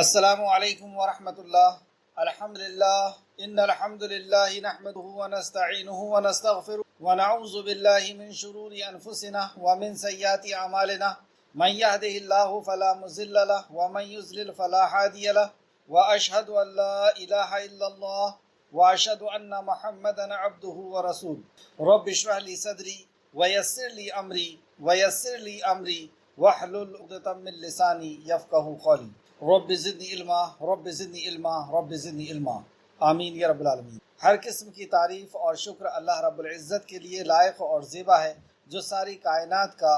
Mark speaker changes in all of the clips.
Speaker 1: السلام علیکم ورحمۃ اللہ۔ الحمد للہ ان الحمد للہ نحمده ونستعینه ونستغفره ونعوذ باللہ من شرور انفسنا ومن سیئات اعمالنا من يهده الله فلا مضل له ومن يضلل فلا هادي له واشهد ان لا اله الا الله واشهد ان محمدا عبده ورسوله رب اشرح لي صدري ويسر لي امري واحلل عقدة من لساني يفقهوا قولي رب زدنی علما رب زدنی علما رب زدنی علما آمین یا رب العالمین۔ ہر قسم کی تعریف اور شکر اللہ رب العزت کے لیے لائق اور زیبا ہے، جو ساری کائنات کا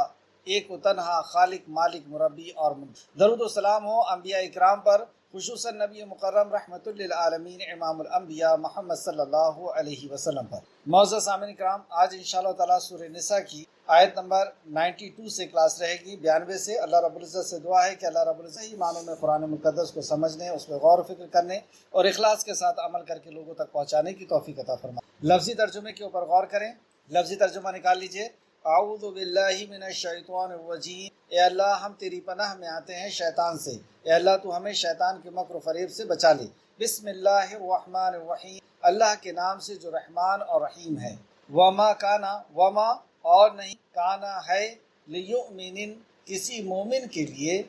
Speaker 1: ایک و تنہا خالق، مالک، مربی اور درود و سلام ہو انبیاء اکرام پر، خصوصاً نبی مکرم رحمت للعالمین امام الانبیاء محمد صلی اللہ علیہ وسلم پر۔ معزز سامعین کرام، آج انشاءاللہ تعالیٰ سورہ نساء کی آیت نمبر 92 سے کلاس رہے گی، 92 سے۔ اللہ رب العزت سے دعا ہے کہ اللہ رب العزت ہی معنوں میں قرآن مقدس کو سمجھنے، اس پہ غور و فکر کرنے اور اخلاص کے ساتھ عمل کر کے لوگوں تک پہنچانے کی توفیق عطا فرمائے۔ لفظی ترجمے کے اوپر غور کریں۔ لفظی ترجمہ نکال لیجئے۔ اعوذ باللہ من الشیطان الرجیم، اے اللہ ہم تیری پناہ میں آتے ہیں شیطان سے، اے اللہ تو ہمیں شیطان کے مکر و فریب سے بچا لے۔ بسم اللہ الرحمن الرحیم، اللہ کے نام سے جو رحمان اور رحیم ہے۔ وما کانا، وما اور نہیں، کانا ہے، لیؤمن کسی مومن کے لیے،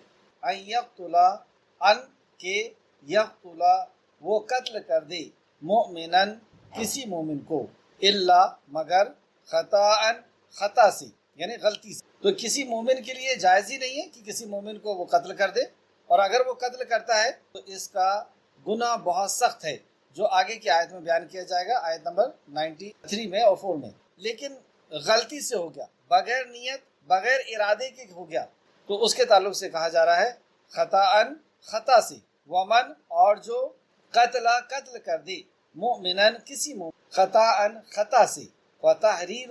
Speaker 1: ان یقتلا ان کے یقتلا وہ قتل کر دے، مؤمنن کسی مومن کو، الا مگر، خطاً خطا سے یعنی غلطی سے۔ تو کسی مومن کے لیے جائز ہی نہیں ہے کہ کسی مومن کو وہ قتل کر دے، اور اگر وہ قتل کرتا ہے تو اس کا گناہ بہت سخت ہے، جو آگے کی آیت میں بیان کیا جائے گا، آیت نمبر 93 میں اور 4 میں۔ لیکن غلطی سے ہو گیا، بغیر نیت، بغیر ارادے کے ہو گیا، تو اس کے تعلق سے کہا جا رہا ہے خطاً خطا سے۔ ومن اور جو قتل کر دے، مؤمنن کسی مومن، خطاً خطا سے، وتحریر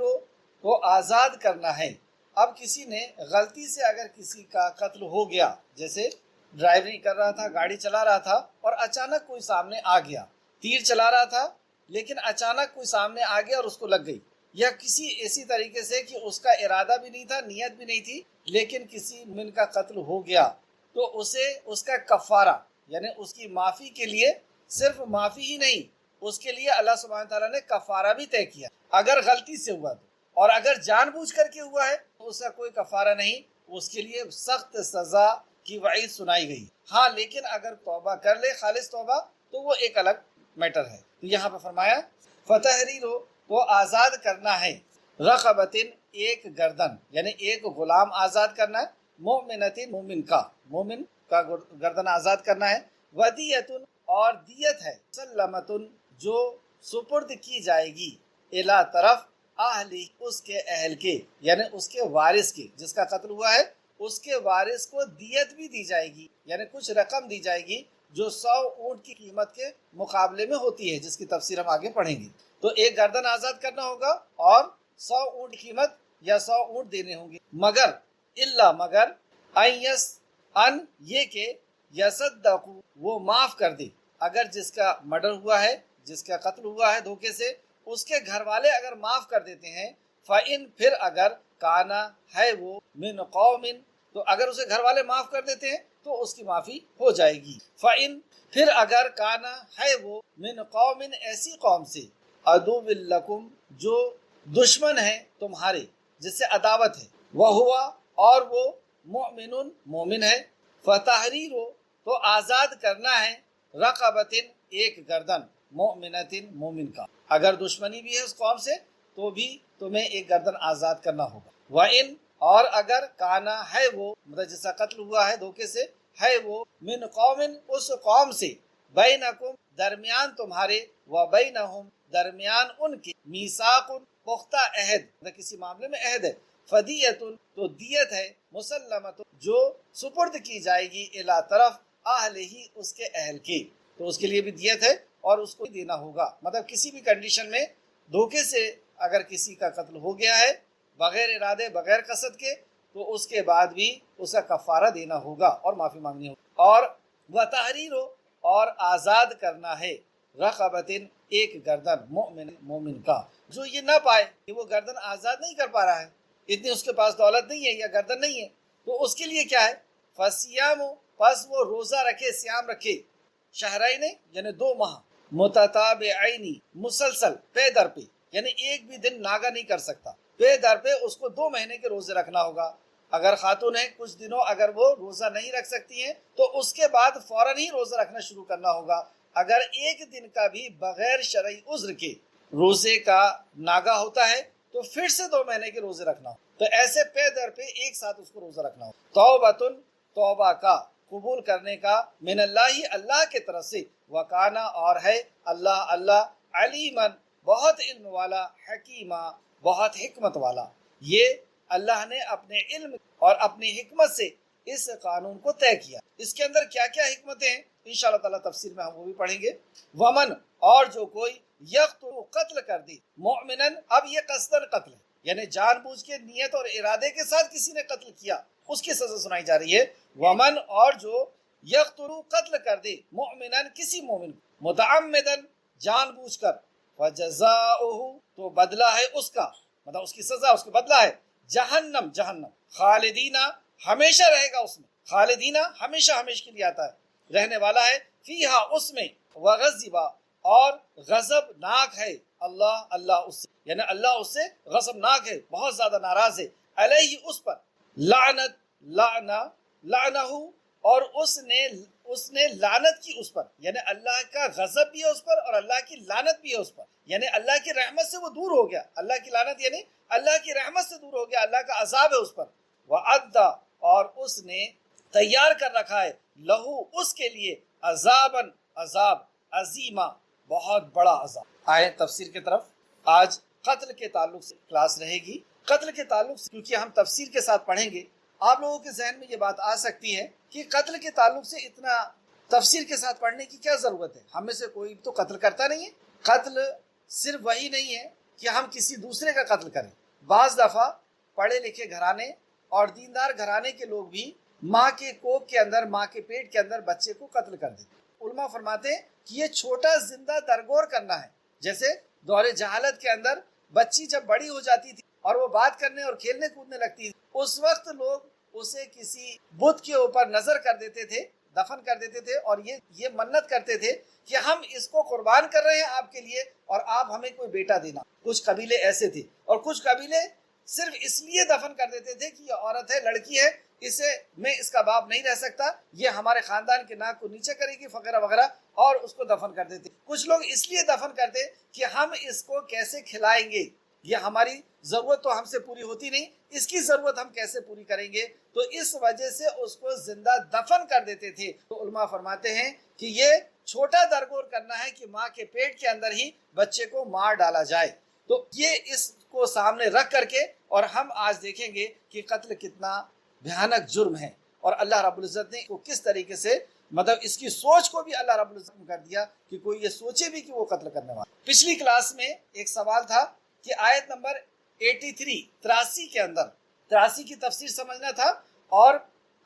Speaker 1: کو آزاد کرنا ہے۔ اب کسی نے غلطی سے اگر کسی کا قتل ہو گیا، جیسے ڈرائیوری کر رہا تھا، گاڑی چلا رہا تھا اور اچانک کوئی سامنے آ گیا، تیر چلا رہا تھا لیکن اچانک کوئی سامنے آ گیا اور اس کو لگ گئی، یا کسی ایسی طریقے سے کہ اس کا ارادہ بھی نہیں تھا، نیت بھی نہیں تھی، لیکن کسی مومن کا قتل ہو گیا، تو اسے اس کا کفارہ یعنی اس کی معافی کے لیے، صرف معافی ہی نہیں، اس کے لیے اللہ سبحانہ تعالیٰ نے کفارہ بھی طے کیا، اگر غلطی سے ہوا تو۔ اور اگر جان بوجھ کر کے ہوا ہے تو اس کا کوئی کفارہ نہیں، اس کے لیے سخت سزا کی وعید سنائی گئی۔ ہاں لیکن اگر توبہ کر لے، خالص توبہ، تو وہ ایک الگ میٹر ہے۔ تو یہاں پہ فرمایا فتحریر کو آزاد کرنا ہے، رقبتن ایک گردن یعنی ایک غلام آزاد کرنا ہے، مومنتن مومن کا گردن آزاد کرنا ہے، ودیتن اور دیت ہے، مسلمتن جو سپرد کی جائے گی، الا طرف، اہلی اس کے اہل کے یعنی اس کے وارث کے، جس کا قتل ہوا ہے اس کے وارث کو دیت بھی دی جائے گی، یعنی کچھ رقم دی جائے گی جو 100 اونٹ کی قیمت کے مقابلے میں ہوتی ہے، جس کی تفسیر ہم آگے پڑھیں گے۔ تو ایک گردن آزاد کرنا ہوگا اور 100 اونٹ قیمت یا 100 اونٹ دینے ہوں گے، مگر مگر ان یہ کہ یصدقوا وہ معاف کر دے، اگر جس کا مرڈر ہوا ہے، جس کا قتل ہوا ہے دھوکے سے، اس کے گھر والے اگر معاف کر دیتے ہیں، فَإِن پھر اگر کانا ہے وہ، من قوم تو اگر اسے گھر والے معاف کر دیتے ہیں تو اس کی معافی ہو جائے گی۔ فَإِن پھر اگر کانا ہے وہ، من قوم ایسی قوم سے، عدو لکم جو دشمن ہے تمہارے، جس سے عداوت ہے، وہوا اور وہ مؤمن مومن ہے، فتحریر تو آزاد کرنا ہے، رقبتن ایک گردن، مؤمنتن مومن کا، اگر دشمنی بھی ہے اس قوم سے تو بھی تمہیں ایک گردن آزاد کرنا ہوگا۔ وَإِن اور اگر کانا ہے وہ، مطلب جس کا قتل ہوا ہے دھوکے سے، ہے وہ، من قوم اس قوم سے، بینکم درمیان تمہارے، وبینہم درمیان ان کے، میثاق پختہ عہد، مطلب کسی معاملے میں عہد ہے، فدیت تو دیت ہے، مسلمت جو سپرد کی جائے گی، الی طرف اہل ہی اس کے اہل کی، تو اس کے لیے بھی دیت ہے اور اس کو دینا ہوگا۔ مطلب کسی بھی کنڈیشن میں دھوکے سے اگر کسی کا قتل ہو گیا ہے بغیر ارادے، بغیر قصد کے، تو اس کے بعد بھی اس کا کفارہ دینا ہوگا اور معافی مانگنی ہوگی۔ اور وتحریر اور آزاد کرنا ہے، رقبتن ایک گردن، مومن کا، جو یہ نہ پائے کہ وہ گردن آزاد نہیں کر پا رہا ہے، اتنی اس کے پاس دولت نہیں ہے یا گردن نہیں ہے، تو اس کے لیے کیا ہے، فصیام پس وہ روزہ رکھے، سیام رکھے، شہرین یعنی 2 ماہ، متتابعین مسلسل، پے در پہ، یعنی ایک بھی دن ناگا نہیں کر سکتا، پے در پہ اس کو 2 مہینے کے روزے رکھنا ہوگا۔ اگر خاتون ہے کچھ دنوں اگر وہ روزہ نہیں رکھ سکتی ہیں تو اس کے بعد فوراً ہی روزہ رکھنا شروع کرنا ہوگا۔ اگر ایک دن کا بھی بغیر شرعی عذر کے روزے کا ناگا ہوتا ہے تو پھر سے 2 مہینے کے روزے رکھنا ہو، تو ایسے پے در پہ ایک ساتھ اس کو روزہ رکھنا ہو۔ توبۃ، توبہ کا، قبول کرنے کا، من اللہ، اللہ کے طرف سے، وکانا، اور ہے اللہ علیمن، بہت علم والا، حکیمہ، بہت حکمت والا۔ یہ اللہ نے اپنے علم اور اپنی حکمت سے اس قانون کو طے کیا۔ اس کے اندر کیا کیا حکمتیں ہیں انشاءاللہ تعالیٰ تفسیر میں ہم وہ بھی پڑھیں گے۔ ومن، اور جو کوئی یقتل، قتل کر دی، مؤمنن، اب یہ قصدن قتل ہے، یعنی جان بوجھ کے نیت اور ارادے کے ساتھ کسی نے قتل کیا، اس کی سزا سنائی جا رہی ہے۔ ومن، اور جو یقتل، قتل کر دے، مؤمنن، کسی مومن کو، متعمدن، جان بوجھ کر، فجزاؤہ، تو بدلہ ہے اس کا، مطلب اس کی سزا، اس کا بدلہ ہے جہنم، جہنم، خالدینہ، ہمیشہ رہے گا اس میں، خالدینہ ہمیشہ کے لیے آتا ہے، رہنے والا ہے، فیہا، اس میں، وغضبا، اور غضب ناک ہے، اللہ اس سے، یعنی اللہ اس سے غضب ناک ہے، بہت زیادہ ناراض ہے، علیہ، اس پر، لعنہ، اور اس نے لعنت کی اس پر، یعنی اللہ کا غضب بھی ہے اس پر اور اللہ کی لعنت بھی ہے اس پر، یعنی اللہ کی رحمت سے وہ دور ہو گیا، اللہ کی لعنت یعنی اللہ کی رحمت سے دور ہو گیا، اللہ کا عذاب ہے اس پر۔ وعدہ، اور اس نے تیار کر رکھا ہے، لہو، اس کے لیے، عذاباً، عذاب، عظیمہ، بہت بڑا عذاب۔ آئے تفسیر کی طرف۔ آج قتل کے تعلق سے کلاس رہے گی۔ قتل کے تعلق سے کیونکہ ہم تفسیر کے ساتھ پڑھیں گے، آپ لوگوں کے ذہن میں یہ بات آ سکتی ہے کہ قتل کے تعلق سے اتنا تفسیر کے ساتھ پڑھنے کی کیا ضرورت ہے، ہم میں سے کوئی تو قتل کرتا نہیں ہے۔ قتل صرف وہی نہیں ہے کہ ہم کسی دوسرے کا قتل کریں، بعض دفعہ پڑھے لکھے گھرانے اور دیندار گھرانے کے لوگ بھی ماں کے کوکھ کے اندر، ماں کے پیٹ کے اندر بچے کو قتل کر دیتے۔ علماء فرماتے ہیں کہ یہ چھوٹا زندہ درگور کرنا ہے، جیسے دور جہالت کے اندر بچی جب بڑی ہو جاتی تھی اور وہ بات کرنے اور کھیلنے کودنے لگتی تھی، اس وقت لوگ اسے کسی بت کے اوپر نظر کر دیتے تھے، دفن کر دیتے تھے، اور یہ منت کرتے تھے کہ ہم اس کو قربان کر رہے ہیں آپ کے لیے اور آپ ہمیں کوئی بیٹا دینا۔ کچھ قبیلے ایسے تھے، اور کچھ قبیلے صرف اس لیے دفن کر دیتے تھے کہ یہ عورت ہے، لڑکی ہے، اس کا باپ نہیں رہ سکتا، یہ ہمارے خاندان کے ناک کو نیچے کرے گی وغیرہ وغیرہ، اور اس کو دفن کر دیتے۔ کچھ لوگ اس لیے دفن کرتے کہ ہم اس کو کیسے کھلائیں گے، یہ ہماری ضرورت تو ہم سے پوری ہوتی نہیں، اس کی ضرورت ہم کیسے پوری کریں گے، تو اس وجہ سے اس کو زندہ دفن کر دیتے تھے۔ تو علماء فرماتے ہیں کہ یہ چھوٹا درگور کرنا ہے کہ ماں کے پیٹ کے اندر ہی بچے کو مار ڈالا جائے۔ تو یہ اس کو سامنے رکھ کر کے، اور ہم آج دیکھیں گے کہ قتل کتنا بھیانک جرم ہے، اور اللہ رب العزت نے کو کس طریقے سے، مطلب اس کی سوچ کو بھی اللہ رب العزت نے کر دیا کہ کوئی یہ سوچے بھی کہ وہ قتل کرنے والا۔ پچھلی کلاس میں ایک سوال تھا کہ آیت نمبر 83 کے اندر 83 کی تفسیر سمجھنا تھا، اور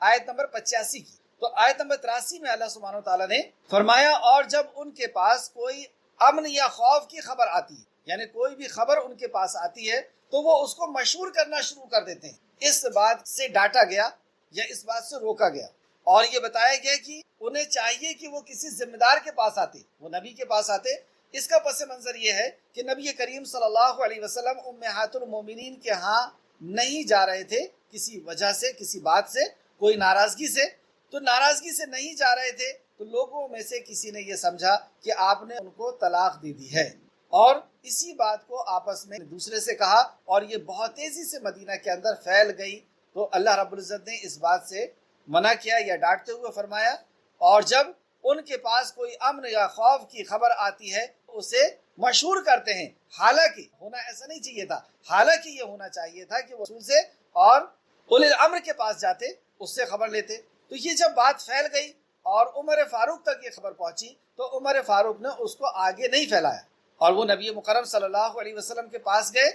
Speaker 1: آیت نمبر 85 کی۔ تو آیت نمبر 83 میں اللہ سبحانہ وتعالیٰ نے فرمایا، اور جب ان کے پاس کوئی امن یا خوف کی خبر آتی ہے، یعنی کوئی بھی خبر ان کے پاس آتی ہے تو وہ اس کو مشہور کرنا شروع کر دیتے ہیں۔ اس بات سے ڈانٹا گیا یا اس بات سے روکا گیا، اور یہ بتایا گیا کہ انہیں چاہیے کہ وہ کسی ذمہ دار کے پاس آتے، وہ نبی کے پاس آتے۔ اس کا پس منظر یہ ہے کہ نبی کریم صلی اللہ علیہ وسلم امہات المومنین کے ہاں نہیں جا رہے تھے، کسی وجہ سے، کسی بات سے، کوئی ناراضگی سے، تو ناراضگی سے نہیں جا رہے تھے، تو لوگوں میں سے کسی نے یہ سمجھا کہ آپ نے ان کو طلاق دے دی ہے، اور اسی بات کو آپس میں دوسرے سے کہا، اور یہ بہت تیزی سے مدینہ کے اندر پھیل گئی۔ تو اللہ رب العزت نے اس بات سے منع کیا یا ڈانٹتے ہوئے فرمایا، اور جب ان کے پاس کوئی امن یا خوف کی خبر آتی ہے تو اسے مشہور کرتے ہیں، حالانکہ ہونا ایسا نہیں چاہیے تھا، حالانکہ یہ ہونا چاہیے تھا کہ وہ رسول سے اور اولی الامر کے پاس جاتے، اس سے خبر لیتے۔ تو یہ جب بات پھیل گئی اور عمر فاروق تک یہ خبر پہنچی تو عمر فاروق نے اس کو آگے نہیں پھیلایا، اور وہ نبی مکرم صلی اللہ علیہ وسلم کے پاس گئے،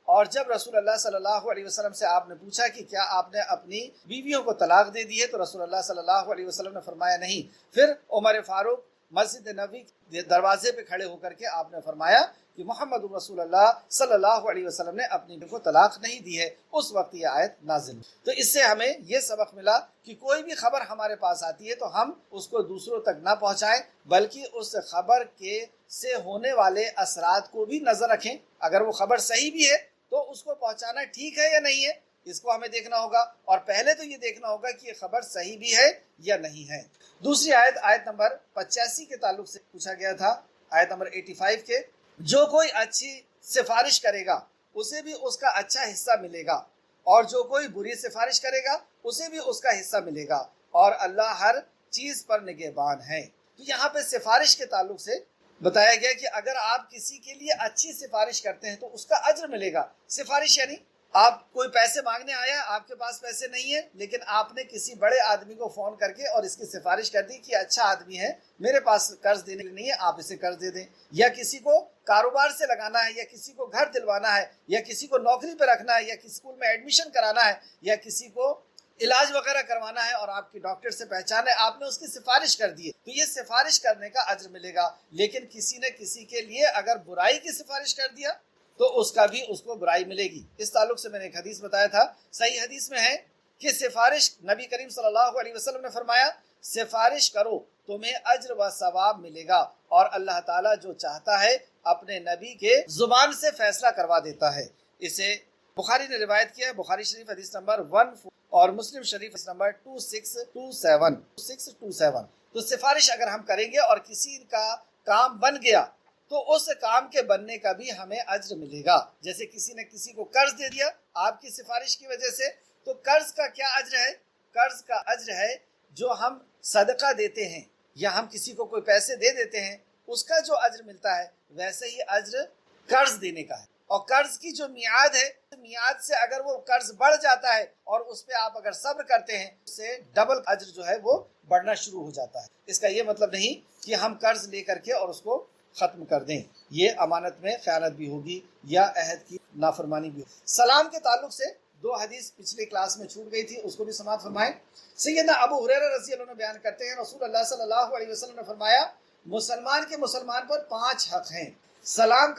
Speaker 1: اور جب رسول اللہ صلی اللہ علیہ وسلم سے آپ نے پوچھا کہ کیا آپ نے اپنی بیویوں کو طلاق دے دی ہے، تو رسول اللہ صلی اللہ علیہ وسلم نے فرمایا نہیں۔ پھر عمر فاروق مسجد نبوی دروازے پہ کھڑے ہو کر کے آپ نے فرمایا کہ محمد رسول اللہ صلی اللہ علیہ وسلم نے اپنی بیوی کو طلاق نہیں دی ہے، اس وقت یہ آیت نازل ہوئی۔ تو اس سے ہمیں یہ سبق ملا کہ کوئی بھی خبر ہمارے پاس آتی ہے تو ہم اس کو دوسروں تک نہ پہنچائیں، بلکہ اس خبر کے سے ہونے والے اثرات کو بھی نظر رکھیں۔ اگر وہ خبر صحیح بھی ہے تو اس کو پہنچانا ٹھیک ہے یا نہیں ہے، اس کو ہمیں دیکھنا ہوگا، اور پہلے تو یہ دیکھنا ہوگا کہ یہ خبر صحیح بھی ہے یا نہیں ہے۔ دوسری آیت نمبر 85 کے تعلق سے پوچھا گیا تھا، آیت نمبر 85 کے، جو کوئی اچھی سفارش کرے گا اسے بھی اس کا اچھا حصہ ملے گا، اور جو کوئی بری سفارش کرے گا اسے بھی اس کا حصہ ملے گا، اور اللہ ہر چیز پر نگہبان ہے۔ تو یہاں پہ سفارش کے تعلق سے بتایا گیا کہ اگر آپ کسی کے لیے اچھی سفارش کرتے ہیں تو اس کا اجر ملے گا۔ سفارش یعنی آپ کوئی پیسے مانگنے آیا، آپ کے پاس پیسے نہیں ہیں، لیکن آپ نے کسی بڑے آدمی کو فون کر کے اور اس کی سفارش کر دی کہ اچھا آدمی ہے، میرے پاس قرض دینے کے لیے نہیں ہے، آپ اسے قرض دے دیں۔ یا کسی کو کاروبار سے لگانا ہے، یا کسی کو گھر دلوانا ہے، یا کسی کو نوکری پہ رکھنا ہے، یا کسی اسکول میں ایڈمیشن کرانا ہے، یا کسی کو علاج وغیرہ کروانا ہے اور آپ کی ڈاکٹر سے پہچان ہے، آپ نے اس کی سفارش کر دی ہے، تو یہ سفارش کرنے کا اجر ملے گا۔ لیکن کسی نے کسی کے لیے اگر برائی کی سفارش کر دیا تو اس کا بھی اس کو برائی ملے گی۔ اس تعلق سے میں نے ایک حدیث بتایا تھا، صحیح حدیث میں ہے کہ سفارش، نبی کریم صلی اللہ علیہ وسلم نے فرمایا سفارش کرو تمہیں اجر و ثواب ملے گا، اور اللہ تعالیٰ جو چاہتا ہے اپنے نبی کے زبان سے فیصلہ کروا دیتا ہے۔ اسے بخاری نے روایت کیا ہے، بخاری شریف حدیث نمبر 14 اور مسلم شریف حدیث نمبر 2627۔ تو سفارش اگر ہم کریں گے اور کسی کا کام بن گیا تو اس کام کے بننے کا بھی ہمیں اجر ملے گا۔ جیسے کسی نے کسی کو قرض دے دیا آپ کی سفارش کی وجہ سے، تو قرض کا کیا اجر ہے؟ قرض کا اجر ہے جو ہم صدقہ دیتے ہیں یا ہم کسی کو کوئی پیسے دے دیتے ہیں، اس کا جو اجر ملتا ہے ویسے ہی اجر قرض دینے کا ہے۔ اور قرض کی جو میعاد ہے، میعاد سے اگر وہ قرض بڑھ جاتا ہے اور اس پہ آپ اگر صبر کرتے ہیں، اس سے ڈبل اجر جو ہے وہ بڑھنا شروع ہو جاتا ہے۔ اس کا یہ مطلب نہیں کہ ہم قرض لے کر کے اور اس کو ختم کر دیں، یہ امانت میں خیانت بھی ہوگی یا عہد کی نافرمانی بھی ہوگی۔ سلام کے تعلق سے دو حدیث پچھلی کلاس میں چھوٹ گئی تھی، اس کو بھی سماعت فرمائیں۔ سیدنا ابو ہریرہ رضی اللہ عنہ بیان کرتے ہیں رسول اللہ صلی اللہ علیہ وسلم نے فرمایا مسلمان کے مسلمان پر 5 حق ہیں، سلام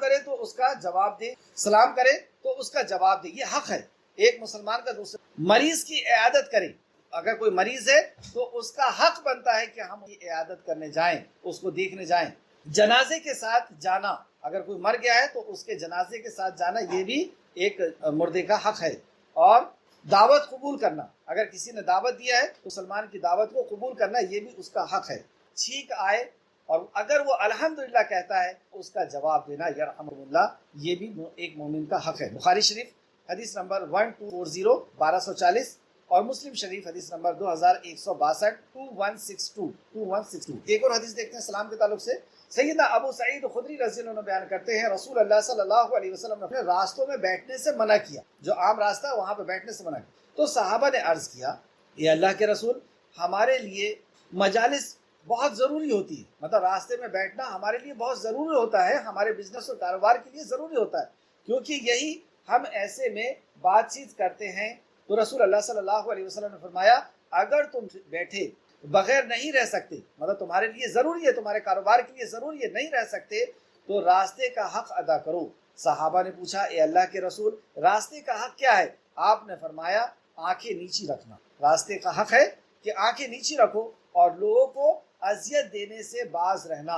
Speaker 1: کرے تو اس کا جواب دے، سلام کرے تو اس کا جواب دے، یہ حق ہے ایک مسلمان کا دوسرے۔ مریض کی عیادت کرے، اگر کوئی مریض ہے تو اس کا حق بنتا ہے کہ ہم عیادت کرنے جائیں، اس کو دیکھنے جائیں۔ جنازے کے ساتھ جانا، اگر کوئی مر گیا ہے تو اس کے جنازے کے ساتھ جانا یہ بھی ایک مردے کا حق ہے۔ اور دعوت قبول کرنا، اگر کسی نے دعوت دیا ہے تو مسلمان کی دعوت کو قبول کرنا یہ بھی اس کا حق ہے۔ چھینک آئے اور اگر وہ الحمدللہ کہتا ہے اس کا جواب دینا یرحمکم اللہ، یہ بھی ایک مومن کا حق ہے۔ بخاری شریف حدیث نمبر 1240 اور مسلم شریف حدیث نمبر 2162 ایک اور حدیث دیکھتے ہیں سلام کے تعلق سے۔ سیدنا ابو سعید خدری رضی اللہ عنہ بیان کرتے ہیں رسول اللہ صلی اللہ علیہ وسلم نے اپنے راستوں میں بیٹھنے سے منع کیا، جو عام راستہ ہے وہاں پہ بیٹھنے سے منع کیا۔ تو صحابہ نے عرض کیا اے اللہ کے رسول، ہمارے لیے مجالس بہت ضروری ہوتی ہے، مطلب راستے میں بیٹھنا ہمارے لیے بہت ضروری ہوتا ہے، ہمارے بزنس اور کاروبار کے لیے ضروری ہوتا ہے، کیونکہ یہی ہم ایسے میں بات چیت کرتے ہیں۔ تو رسول اللہ صلی اللہ علیہ وسلم نے فرمایا اگر تم بیٹھے بغیر نہیں رہ سکتے، مطلب تمہارے لیے ضروری ہے، تمہارے کاروبار کے لیے ضروری ہے، نہیں رہ سکتے تو راستے کا حق ادا کرو۔ صحابہ نے پوچھا اے اللہ کے رسول راستے کا حق کیا ہے؟ آپ نے فرمایا آنکھیں نیچی رکھنا۔ راستے کا حق ہے کہ آنکھیں نیچی رکھو اور لوگوں کو اذیت دینے سے باز رہنا،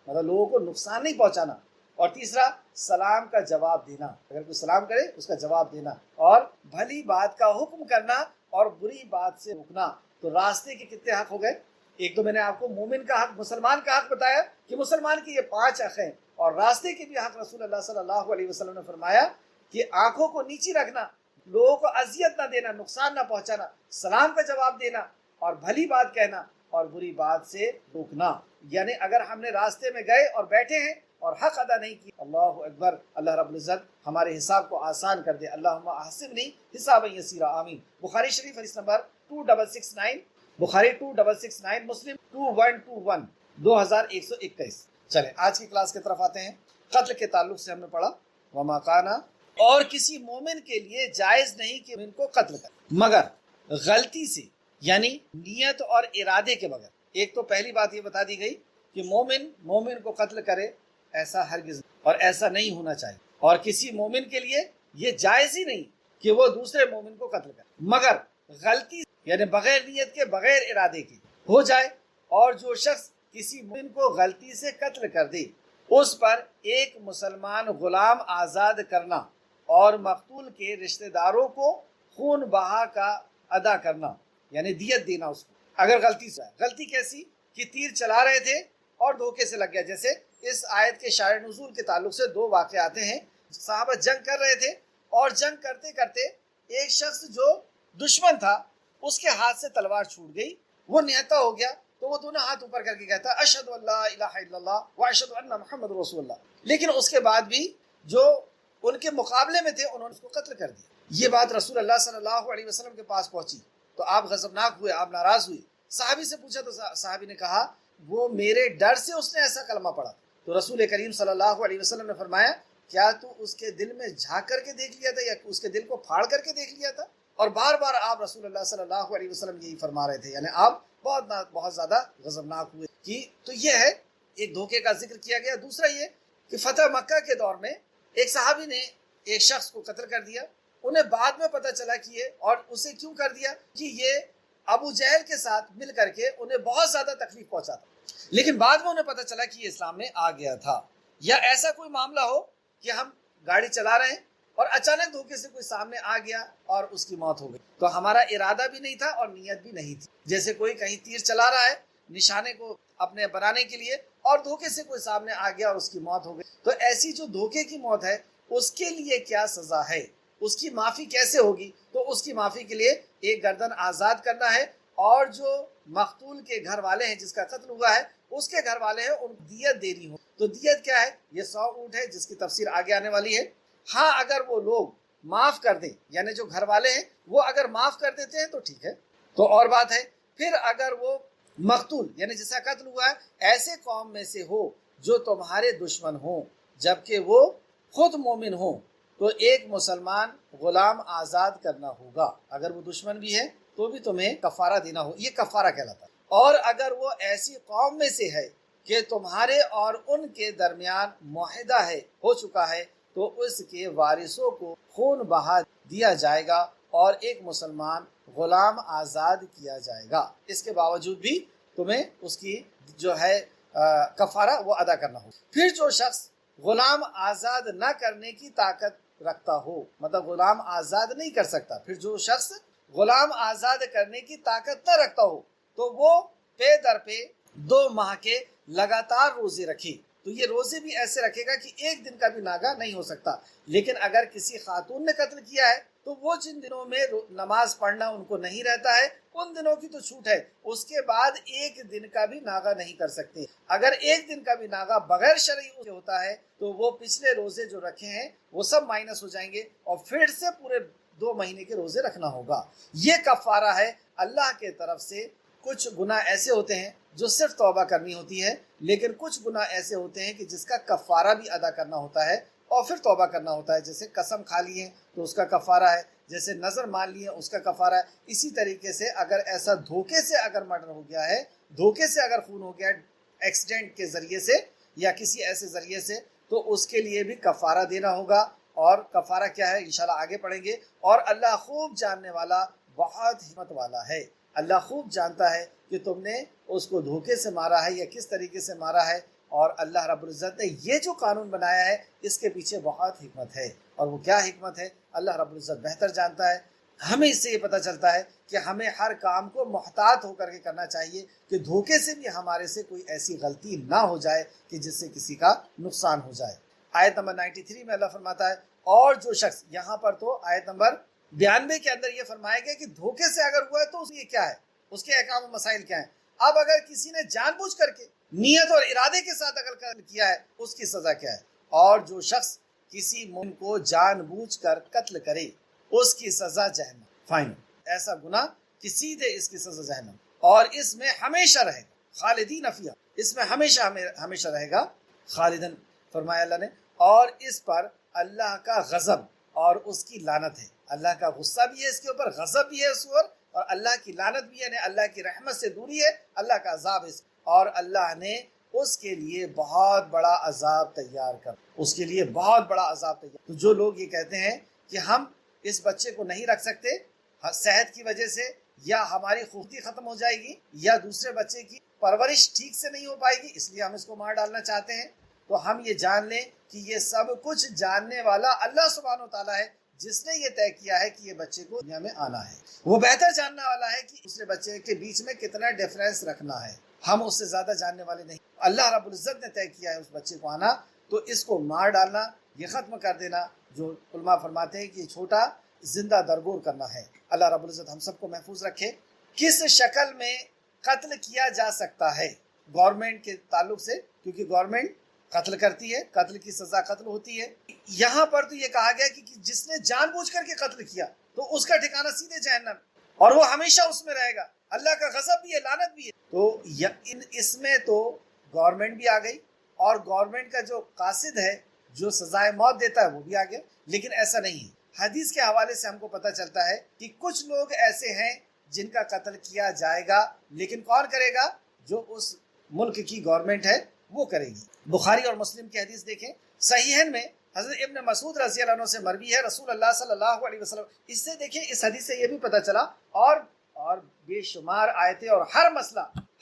Speaker 1: مطلب لوگوں کو نقصان نہیں پہنچانا۔ اور تیسرا سلام کا جواب دینا، اگر کوئی سلام کرے اس کا جواب دینا، اور بھلی بات کا حکم کرنا اور بری بات سے روکنا۔ تو راستے کے کتنے حق ہو گئے؟ ایک تو میں نے آپ کو مومن کا حق، مسلمان کا حق بتایا کہ مسلمان کے یہ 5 حق ہیں، اور راستے کے بھی حق رسول اللہ صلی اللہ علیہ وسلم نے فرمایا کہ آنکھوں کو نیچی رکھنا، لوگوں کو اذیت نہ دینا، نقصان نہ پہنچانا، سلام کا جواب دینا، اور بھلی بات کہنا اور بری بات سے روکنا۔ یعنی اگر ہم نے راستے میں گئے اور بیٹھے ہیں اور حق ادا نہیں کیا، اللہ اکبر، اللہ رب العزت ہمارے حساب کو آسان کر دے۔ اللہم احسبنی حسابا یسیرا، آمین۔ بخاری شریف حدیث نمبر 2669، بخاری 2669، مسلم 2121، 2121۔ چلیں آج کی کلاس کی طرف آتے ہیں۔ قتل کے تعلق سے ہم نے پڑھا وما کانا، اور کسی مومن کے لیے جائز نہیں کہ ان کو قتل کرے مگر غلطی سے، یعنی نیت اور ارادے کے بغیر۔ ایک تو پہلی بات یہ بتا دی گئی کہ مومن کو قتل کرے ایسا ہرگز اور ایسا نہیں ہونا چاہیے، اور کسی مومن کے لیے یہ جائز ہی نہیں کہ وہ دوسرے مومن کو قتل کرے، مگر غلطی یعنی بغیر نیت کے، بغیر ارادے کے ہو جائے۔ اور جو شخص کسی مومن کو غلطی سے قتل کر دے، اس پر ایک مسلمان غلام آزاد کرنا اور مقتول کے رشتہ داروں کو خون بہا کا ادا کرنا، یعنی دیت دینا اس کو، اگر غلطی سے۔ غلطی کیسی کہ تیر چلا رہے تھے اور دھوکے سے لگ گیا، جیسے اس آیت کے شارح نزول کے تعلق سے دو واقعات ہیں۔ صحابہ جنگ کر رہے تھے اور جنگ کرتے کرتے ایک شخص جو دشمن تھا اس کے ہاتھ سے تلوار چھوٹ گئی، وہ نہتا ہو گیا، تو وہ دونوں ہاتھ اوپر کر کے کہتا اشہد ان لا الہ الا اللہ واشہد ان محمد رسول اللہ، لیکن اس کے بعد بھی جو ان کے مقابلے میں تھے انہوں نے اس کو قتل کر دیا۔ یہ بات رسول اللہ صلی اللہ علیہ وسلم کے پاس پہنچی تو آپ غضبناک ہوئے، آپ ناراض ہوئے۔ صحابی سے پوچھا تو صحابی نے کہا وہ میرے ڈر سے اس نے ایسا کلمہ پڑھا۔ تو رسول کریم صلی اللہ علیہ وسلم نے فرمایا کیا تو اس کے دل میں جھانک کر کے دیکھ لیا تھا یا اس کے دل کو پھاڑ کر کے دیکھ لیا تھا؟ اور بار بار آپ رسول اللہ صلی اللہ علیہ وسلم یہی فرما رہے تھے، یعنی آپ بہت زیادہ غضبناک ہوئے کہ تو یہ ہے ایک دھوکے کا ذکر کیا گیا۔ دوسرا یہ کہ فتح مکہ کے دور میں ایک صحابی نے ایک شخص کو قتل کر دیا، انہیں بعد میں پتہ چلا کہ یہ، اور اسے کیوں کر دیا کہ یہ ابو جہل کے ساتھ مل کر کے انہیں بہت زیادہ تکلیف پہنچا تھا، لیکن بعد میں انہیں پتہ چلا کہ یہ اسلام میں آ گیا تھا۔ یا ایسا کوئی معاملہ ہو کہ ہم گاڑی چلا رہے ہیں اور اچانک دھوکے سے کوئی سامنے آ گیا اور اس کی موت ہو گئی، تو ہمارا ارادہ بھی نہیں تھا اور نیت بھی نہیں تھی۔ جیسے کوئی کہیں تیر چلا رہا ہے نشانے کو اپنے بنانے کے لیے اور دھوکے سے کوئی سامنے آ گیا اور اس کی موت ہو گئی، تو ایسی جو دھوکے کی موت ہے اس کے لیے کیا سزا ہے، اس کی معافی کیسے ہوگی؟ تو اس کی معافی کے لیے ایک گردن آزاد کرنا ہے، اور جو مقتول کے گھر والے ہیں جس کا قتل ہوا ہے اس کے گھر والے ہیں ان کو دیت دینی ہو۔ تو دیت کیا ہے؟ یہ 100 اونٹ ہے جس کی تفسیر آگے آنے والی ہے۔ ہاں اگر وہ لوگ معاف کر دیں، یعنی جو گھر والے ہیں وہ اگر معاف کر دیتے ہیں تو ٹھیک ہے، تو اور بات ہے۔ پھر اگر وہ مقتول یعنی جس کا قتل ہوا ہے ایسے قوم میں سے ہو جو تمہارے دشمن ہوں جبکہ وہ خود مومن ہوں، تو ایک مسلمان غلام آزاد کرنا ہوگا، اگر وہ دشمن بھی ہے تو بھی تمہیں کفارہ دینا ہو، یہ کفارہ کہلاتا ہے۔ اور اگر وہ ایسی قوم میں سے ہے کہ تمہارے اور ان کے درمیان معاہدہ ہے، ہو چکا ہے، تو اس کے وارثوں کو خون بہا دیا جائے گا اور ایک مسلمان غلام آزاد کیا جائے گا، اس کے باوجود بھی تمہیں اس کی جو ہے کفارہ وہ ادا کرنا ہو۔ پھر جو شخص غلام آزاد نہ کرنے کی طاقت رکھتا ہو، مطلب غلام آزاد نہیں کر سکتا، پھر جو شخص غلام آزاد کرنے کی طاقت نہ رکھتا ہو تو وہ پے در پہ 2 ماہ کے لگاتار روزے رکھے، تو یہ روزے بھی ایسے رکھے گا کہ ایک دن کا بھی ناگا نہیں ہو سکتا۔ لیکن اگر کسی خاتون نے قتل کیا ہے تو وہ جن دنوں میں نماز پڑھنا ان کو نہیں رہتا ہے ان دنوں کی تو چھوٹ ہے، اس کے بعد ایک دن کا بھی ناغا نہیں کر سکتے۔ اگر ایک دن کا بھی ناغا بغیر شرعی ہوتا ہے تو وہ پچھلے روزے جو رکھے ہیں وہ سب مائنس ہو جائیں گے اور پھر سے پورے 2 مہینے کے روزے رکھنا ہوگا۔ یہ کفارہ ہے اللہ کے طرف سے۔ کچھ گناہ ایسے ہوتے ہیں جو صرف توبہ کرنی ہوتی ہے، لیکن کچھ گناہ ایسے ہوتے ہیں کہ جس کا کفارہ بھی ادا کرنا ہوتا ہے اور پھر توبہ کرنا ہوتا ہے، جیسے قسم کھا لی ہے تو اس کا کفارہ ہے، جیسے نظر مان لی ہے اس کا کفارہ ہے۔ اسی طریقے سے اگر ایسا دھوکے سے اگر مرڈر ہو گیا ہے، دھوکے سے اگر خون ہو گیا ہے ایکسیڈنٹ کے ذریعے سے یا کسی ایسے ذریعے سے، تو اس کے لیے بھی کفارہ دینا ہوگا۔ اور کفارہ کیا ہے انشاءاللہ آگے پڑھیں گے۔ اور اللہ خوب جاننے والا، بہت حکمت والا ہے۔ اللہ خوب جانتا ہے کہ تم نے اس کو دھوکے سے مارا ہے یا کس طریقے سے مارا ہے، اور اللہ رب العزت نے یہ جو قانون بنایا ہے اس کے پیچھے بہت حکمت ہے، اور وہ کیا حکمت ہے اللہ رب العزت بہتر جانتا ہے۔ ہمیں اس سے یہ پتہ چلتا ہے کہ ہمیں ہر کام کو محتاط ہو کر کے کرنا چاہیے کہ دھوکے سے بھی ہمارے سے کوئی ایسی غلطی نہ ہو جائے کہ جس سے کسی کا نقصان ہو جائے۔ آیت نمبر 93 میں اللہ فرماتا ہے اور جو شخص، یہاں پر تو آیت نمبر 92 کے اندر یہ فرمایا گیا کہ دھوکے سے اگر ہوا ہے تو یہ کیا ہے، اس کے احکام و مسائل کیا ہیں۔ اب اگر کسی نے جان بوجھ کر کے نیت اور ارادے کے ساتھ اگر قتل کیا ہے اس کی سزا کیا ہے۔ اور جو شخص کسی مومن کو جان بوجھ کر قتل کرے اس کی سزا جہنم، فائنل، ایسا گناہ کہ سیدھے اس کی سزا جہنم، اور اس میں ہمیشہ رہے گا، خالدین فیہا، اس میں ہمیشہ رہے گا، خالدن فرمایا اللہ نے۔ اور اس پر اللہ کا غضب اور اس کی لعنت ہے، اللہ کا غصہ بھی ہے اس کے اوپر، غضب بھی ہے اس پر، اور اللہ کی لعنت بھی ہے، یعنی اللہ کی رحمت سے دوری ہے، اللہ کا عذاب ہے۔ اور اللہ نے اس کے لیے بہت بڑا عذاب تیار کر، اس کے لیے بہت بڑا عذاب تیار۔ تو جو لوگ یہ کہتے ہیں کہ ہم اس بچے کو نہیں رکھ سکتے صحت کی وجہ سے، یا ہماری خوبصورتی ختم ہو جائے گی، یا دوسرے بچے کی پرورش ٹھیک سے نہیں ہو پائے گی، اس لیے ہم اس کو مار ڈالنا چاہتے ہیں، تو ہم یہ جان لیں کہ یہ سب کچھ جاننے والا اللہ سبحانہ و تعالیٰ ہے، جس نے یہ طے کیا ہے کہ یہ بچے کو دنیا میں آنا ہے۔ وہ بہتر جاننے والا ہے کہ دوسرے بچے کے بیچ میں کتنا ڈیفرنس رکھنا ہے، ہم اس سے زیادہ جاننے والے نہیں۔ اللہ رب العزت نے طے کیا ہے اس بچے کو آنا، تو اس کو مار ڈالنا، یہ ختم کر دینا، جو علماء فرماتے ہیں کہ یہ چھوٹا زندہ درگور کرنا ہے۔ اللہ رب العزت ہم سب کو محفوظ رکھے۔ کس شکل میں قتل کیا جا سکتا ہے گورنمنٹ کے تعلق سے، کیونکہ گورنمنٹ قتل کرتی ہے، قتل کی سزا قتل ہوتی ہے۔ یہاں پر تو یہ کہا گیا کہ جس نے جان بوجھ کر کے قتل کیا تو اس کا ٹھکانہ سیدھے جہنم، اور وہ ہمیشہ اس میں رہے گا، اللہ کا غضب بھی ہے، لعنت بھی ہے۔ تو اس میں تو گورنمنٹ بھی آ گئی، اور گورنمنٹ کا جو قاصد ہے، جو سزائے موت دیتا ہے، وہ بھی آ گیا۔ لیکن ایسا نہیں ہے، حدیث کے حوالے سے ہم کو پتہ چلتا ہے کہ کچھ لوگ ایسے ہیں جن کا قتل کیا جائے گا، لیکن کون کرے گا؟ جو اس ملک کی گورنمنٹ ہے وہ کرے گی۔ بخاری اور مسلم کی حدیث دیکھیں، صحیحین میں حضرت ابن مسعود رضی اللہ عنہ سے مروی ہے، رسول اللہ صلی اللہ علیہ وسلم، اس سے دیکھیں، اس حدیث سے یہ بھی پتہ چلا، اور بے شمار آیتیں اور ہر مسئلہ،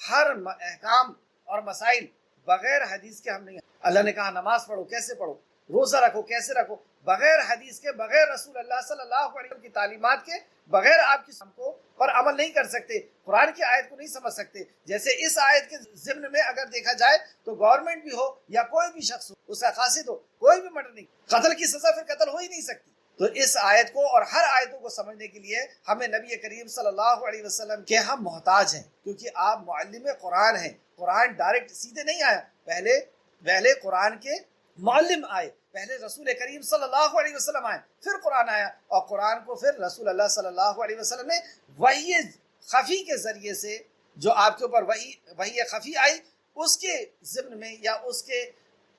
Speaker 1: ہر احکام اور مسائل بغیر حدیث کے ہم نہیں۔ اللہ نے کہا نماز پڑھو، کیسے پڑھو؟ روزہ رکھو، کیسے رکھو؟ بغیر حدیث کے، بغیر رسول اللہ صلی اللہ علیہ وسلم کی تعلیمات کے، بغیر آپ کی کو پر عمل نہیں کر سکتے، قرآن کی آیت کو نہیں سمجھ سکتے۔ جیسے اس آیت کے ضمن میں اگر دیکھا جائے تو گورنمنٹ بھی ہو یا کوئی بھی شخص ہو، اس کا قاصد ہو، کوئی بھی مرڈر نہیں، قتل کی سزا پھر قتل ہو ہی نہیں سکتی۔ تو اس آیت کو اور ہر آیتوں کو سمجھنے کے لیے ہمیں نبی کریم صلی اللہ علیہ وسلم کے ہم محتاج ہیں، کیونکہ آپ معلم قرآن ہیں۔ قرآن ڈائریکٹ سیدھے نہیں آیا، پہلے قرآن کے معلم آئے، پہلے رسول کریم صلی اللہ علیہ وسلم آئے، پھر قرآن آیا، اور قرآن کو پھر رسول اللہ صلی اللہ علیہ وسلم نے وحی خفی کے ذریعے سے، جو آپ کے اوپر وحی خفی آئی، اس کے ضمن میں یا اس کے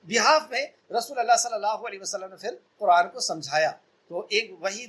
Speaker 1: بہاف میں رسول اللہ صلی اللہ علیہ وسلم نے پھر قرآن کو سمجھایا۔ تو ایک وحی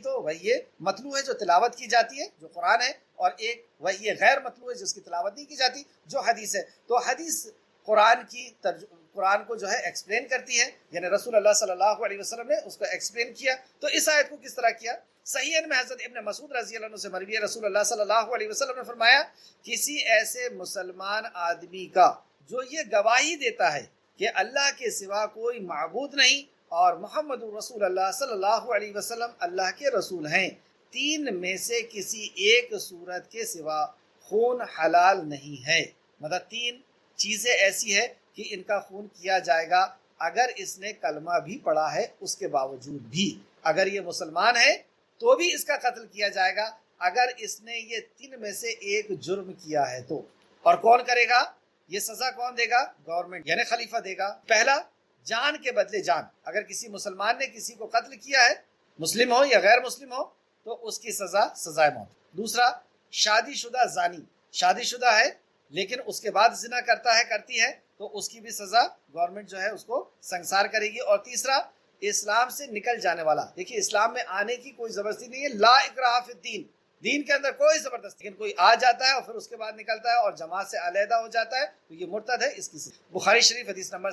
Speaker 1: مطلوع ہے جو تلاوت کی جاتی ہے، جو قرآن ہے، اور ایک وحی غیر مطلوع ہے جس کی تلاوت نہیں کی جاتی، جو حدیث ہے۔ تو حدیث قرآن کو جو ہے ایکسپلین کرتی ہے، یعنی رسول اللہ صلی اللہ علیہ وسلم نے اس کو ایکسپلین کیا۔ تو اس آیت کو کس طرح کیا؟ صحیح میں حضرت ابن مسعود رضی اللہ عنہ سے مروی ہے، رسول اللہ صلی اللہ علیہ وسلم نے فرمایا، کسی ایسے مسلمان آدمی کا جو یہ گواہی دیتا ہے کہ اللہ کے سوا کوئی معبود نہیں اور محمد رسول اللہ صلی اللہ علیہ وسلم اللہ کے رسول ہیں، تین میں سے کسی ایک صورت کے سوا خون حلال نہیں ہے۔ مطلب تین چیزیں ایسی ہے کہ ان کا خون کیا جائے گا، اگر اس نے کلمہ بھی پڑھا ہے اس کے باوجود بھی، اگر یہ مسلمان ہے تو بھی اس کا قتل کیا جائے گا، اگر اس نے یہ تین میں سے ایک جرم کیا ہے تو۔ اور کون کرے گا یہ سزا؟ کون دے گا؟ گورنمنٹ، یعنی خلیفہ دے گا۔ پہلا، جان کے بدلے جان، اگر کسی مسلمان نے کسی کو قتل کیا ہے، مسلم ہو یا غیر مسلم ہو، تو اس کی سزائے موت۔ دوسرا، شادی شدہ زانی، شادی شدہ ہے لیکن اس کے بعد زنا کرتی ہے، تو اس کی بھی سزا گورنمنٹ جو ہے اس کو سنسار کرے گی۔ اور تیسرا، اسلام سے نکل جانے والا، دیکھیے اسلام میں آنے کی کوئی زبردستی نہیں ہے، لا اکراہ فی الدین، دین کے اندر کوئی زبردستی، لیکن کوئی آ جاتا ہے اور پھر اس کے بعد نکلتا ہے اور جماعت سے علیحدہ ہو جاتا ہے تو یہ مرتد ہے، اس کی سزا۔ بخاری شریف حدیث نمبر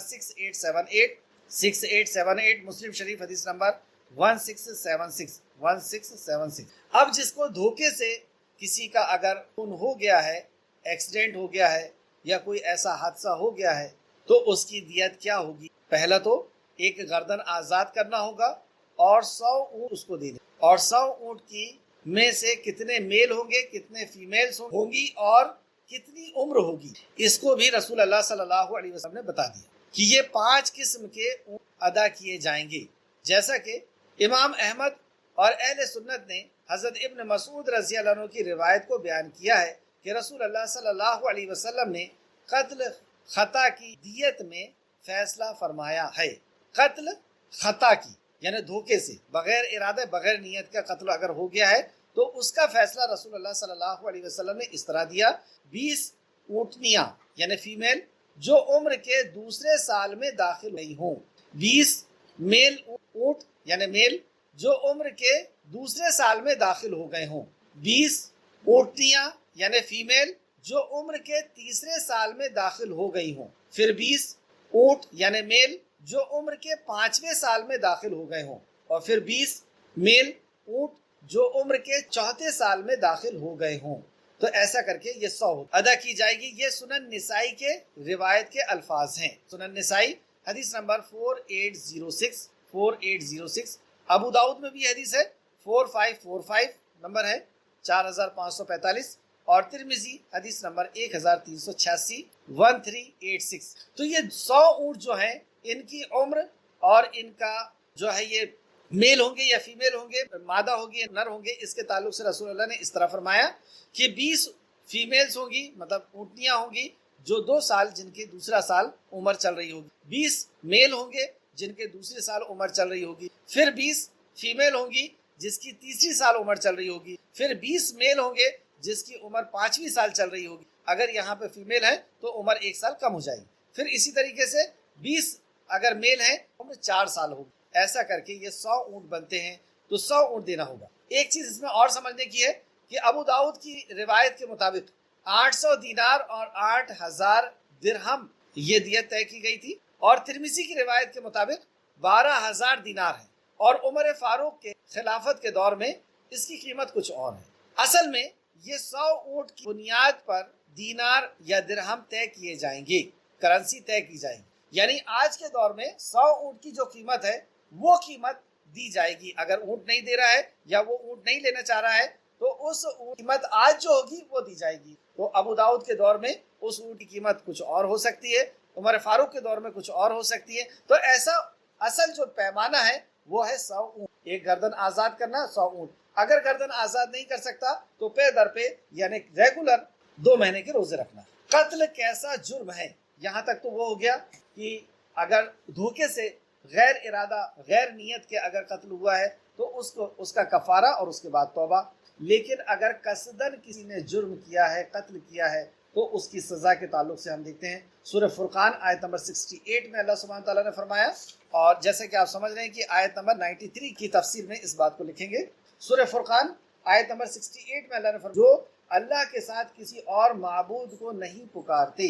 Speaker 1: 6878، مسلم شریف حدیث نمبر 1676۔ اب جس کو دھوکے سے کسی کا اگر خون ہو گیا ہے، ایکسیڈنٹ ہو گیا ہے یا کوئی ایسا حادثہ ہو گیا ہے، تو اس کی دیت کیا ہوگی؟ پہلا تو ایک گردن آزاد کرنا ہوگا اور 100 اونٹ اس کو دے دیں، اور 100 اونٹ کی میں سے کتنے میل ہوں گے، کتنے فیمیلز ہوں گی، اور کتنی عمر ہوگی، اس کو بھی رسول اللہ صلی اللہ علیہ وسلم نے بتا دیا کہ یہ 5 قسم کے اونٹ ادا کیے جائیں گے۔ جیسا کہ امام احمد اور اہل سنت نے حضرت ابن مسعود رضی اللہ عنہ کی روایت کو بیان کیا ہے کہ رسول اللہ صلی اللہ علیہ وسلم نے قتل خطا کی دیت میں فیصلہ فرمایا ہے۔ قتل خطا کی یعنی دھوکے سے، بغیر ارادے، بغیر نیت کا قتل اگر ہو گیا ہے تو اس کا فیصلہ رسول اللہ صلی اللہ علیہ وسلم نے اس طرح دیا، 20 اونٹنیاں یعنی فیمیل جو عمر کے دوسرے سال میں داخل نہیں ہوں، 20 میل اونٹ یعنی میل جو عمر کے دوسرے سال میں داخل ہو گئے ہوں، 20 اونٹنیاں یعنی فیمیل جو عمر کے تیسرے سال میں داخل ہو گئی ہوں، پھر 20 اونٹ یعنی میل جو عمر کے 5ویں سال میں داخل ہو گئے ہوں، اور پھر 20 میل اونٹ جو عمر کے 4تھے سال میں داخل ہو گئے ہوں۔ تو ایسا کر کے یہ 100 ادا کی جائے گی۔ یہ سنن نسائی کے روایت کے الفاظ ہیں۔ سنن نسائی حدیث نمبر 4806 ابو داؤد میں بھی حدیث ہے 4545 نمبر ہے 4545، اور ترمذی حدیث نمبر 1386 1386۔ تو یہ 100 اونٹ جو ہیں ان کی عمر اور ان کا جو ہے یہ میل ہوں گے یا فیمیل ہوں گے، مادہ ہوگی یا نر ہوں گے، اس کے تعلق سے رسول اللہ نے اس طرح فرمایا کہ 20 فیمیلز ہوں گی، مطلب اونٹنیاں ہوں گی جو 2 سال جن کی دوسرا سال عمر چل رہی ہوگی، 20 میل ہوں گے جن کے دوسرے سال عمر چل رہی ہوگی، پھر 20 فیمیل ہوں گی جس کی تیسری سال عمر چل رہی ہوگی، پھر 20 میل ہوں گے جس کی عمر 5ویں سال چل رہی ہوگی۔ اگر یہاں پہ فیمیل ہے تو عمر 1 سال کم ہو جائے گی۔ پھر اسی طریقے سے 20 اگر میل ہیں عمر 4 سال ہوگی۔ ایسا کر کے یہ 100 اونٹ بنتے ہیں، تو 100 اونٹ دینا ہوگا۔ ایک چیز اس میں اور سمجھنے کی ہے کہ ابو داؤد کی روایت کے مطابق 800 دینار اور 8000 درہم یہ دیت طے کی گئی تھی، اور ترمذی کی روایت کے مطابق 12000 دینار ہے، اور عمر فاروق کے خلافت کے دور میں اس کی قیمت کچھ اور ہے۔ اصل میں یہ 100 اونٹ کی بنیاد پر دینار یا درہم طے کیے جائیں گے، کرنسی طے کی جائے گی، یعنی آج کے دور میں 100 اونٹ کی جو قیمت ہے وہ قیمت دی جائے گی۔ اگر اونٹ نہیں دے رہا ہے یا وہ اونٹ نہیں لینا چاہ رہا ہے تو اس قیمت آج جو ہوگی وہ دی جائے گی۔ تو ابو داؤد کے دور میں اس اونٹ کی قیمت کچھ اور ہو سکتی ہے، عمر فاروق کے دور میں کچھ اور ہو سکتی ہے۔ تو ایسا اصل جو پیمانہ ہے وہ ہے 100 اونٹ، ایک گردن آزاد کرنا 100 اونٹ۔ اگر گردن آزاد نہیں کر سکتا تو پے در پہ یعنی ریگولر 2 مہینے کے روزے رکھنا۔ قتل کیسا جرم ہے؟ یہاں تک تو وہ ہو گیا کہ اگر دھوکے سے غیر ارادہ غیر نیت کے اگر قتل ہوا ہے تو اس کا کفارہ اور اس کے بعد توبہ۔ لیکن اگر قصدن کسی نے جرم کیا ہے، قتل کیا ہے، تو اس کی سزا کے تعلق سے ہم دیکھتے ہیں سورہ فرقان آیت نمبر 68 میں اللہ سبحانہ تعالیٰ نے فرمایا، اور جیسے کہ آپ سمجھ رہے ہیں کہ آیت نمبر 93 کی تفسیر میں اس بات کو لکھیں گے۔ سورہ فرقان آیت نمبر 68 میں اللہ نے فرمایا، جو اللہ کے ساتھ کسی اور معبود کو نہیں پکارتے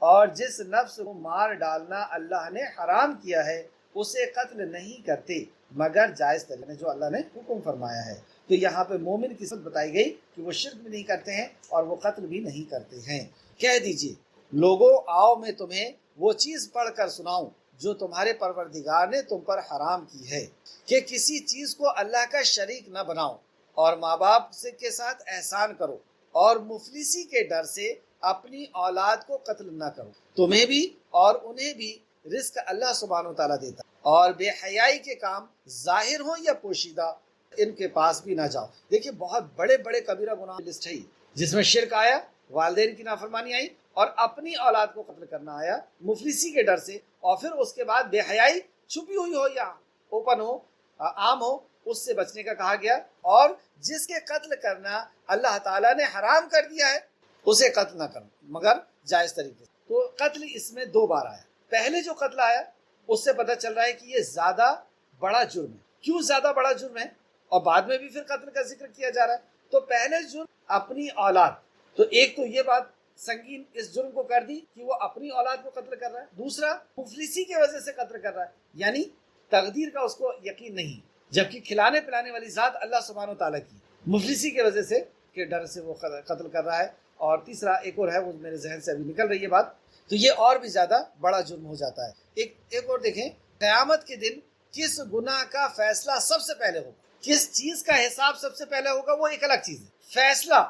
Speaker 1: اور جس نفس کو مار ڈالنا اللہ نے حرام کیا ہے اسے قتل نہیں کرتے مگر جائز طریقے میں جو اللہ نے حکم فرمایا ہے۔ تو یہاں پہ مومن کی صفت بتائی گئی کہ وہ شرک بھی نہیں کرتے ہیں اور وہ قتل بھی نہیں کرتے ہیں۔ کہہ دیجئے لوگوں آؤ میں تمہیں وہ چیز پڑھ کر سناؤں جو تمہارے پروردگار نے تم پر حرام کی ہے، کہ کسی چیز کو اللہ کا شریک نہ بناؤ، اور ماں باپ کے ساتھ احسان کرو، اور مفلسی کے ڈر سے اپنی اولاد کو قتل نہ کرو۔ تمہیں بھی اور انہیں بھی رزق اللہ سبحانہ و تعالیٰ دیتا، اور بے حیائی کے کام ظاہر ہوں یا پوشیدہ ان کے پاس بھی نہ جاؤ۔ دیکھیے بہت بڑے بڑے کبیرہ گناہ لسٹ ہے جس میں شرک آیا، والدین کی نافرمانی آئی، اور اپنی اولاد کو قتل کرنا آیا مفلسی کے ڈر سے، اور پھر اس کے بعد بے حیائی چھپی ہوئی ہو یا اوپن ہو، عام ہو، اس سے بچنے کا کہا گیا۔ اور جس کے قتل کرنا اللہ تعالیٰ نے حرام کر دیا ہے اسے قتل نہ کرو مگر جائز طریقے سے۔ تو قتل اس میں 2 بار آیا۔ پہلے جو قتل آیا اس سے پتہ چل رہا ہے کہ یہ زیادہ بڑا جرم ہے۔ کیوں زیادہ بڑا جرم ہے اور بعد میں بھی پھر قتل کا ذکر کیا جا رہا ہے؟ تو پہلے جرم اپنی اولاد، تو ایک تو یہ بات سنگین اس جرم کو کر دی کہ وہ اپنی اولاد کو قتل کر رہا ہے، دوسرا مفلسی کی وجہ سے قتل کر رہا ہے، یعنی تقدیر کا اس کو یقین نہیں، جبکہ کھلانے پلانے والی ذات اللہ سبحانہ و تعالیٰ کی، مفلسی کی وجہ سے کے ڈر سے وہ قتل کر رہا ہے۔ اور تیسرا ایک اور ہے، وہ میرے ذہن سے ابھی نکل رہی ہے بات، تو یہ اور بھی زیادہ بڑا جرم ہو جاتا ہے۔ ایک اور دیکھیں، قیامت کے دن کس گناہ کا فیصلہ سب سے پہلے ہوگا، کس چیز کا حساب سب سے پہلے ہوگا، وہ ایک الگ چیز ہے۔ فیصلہ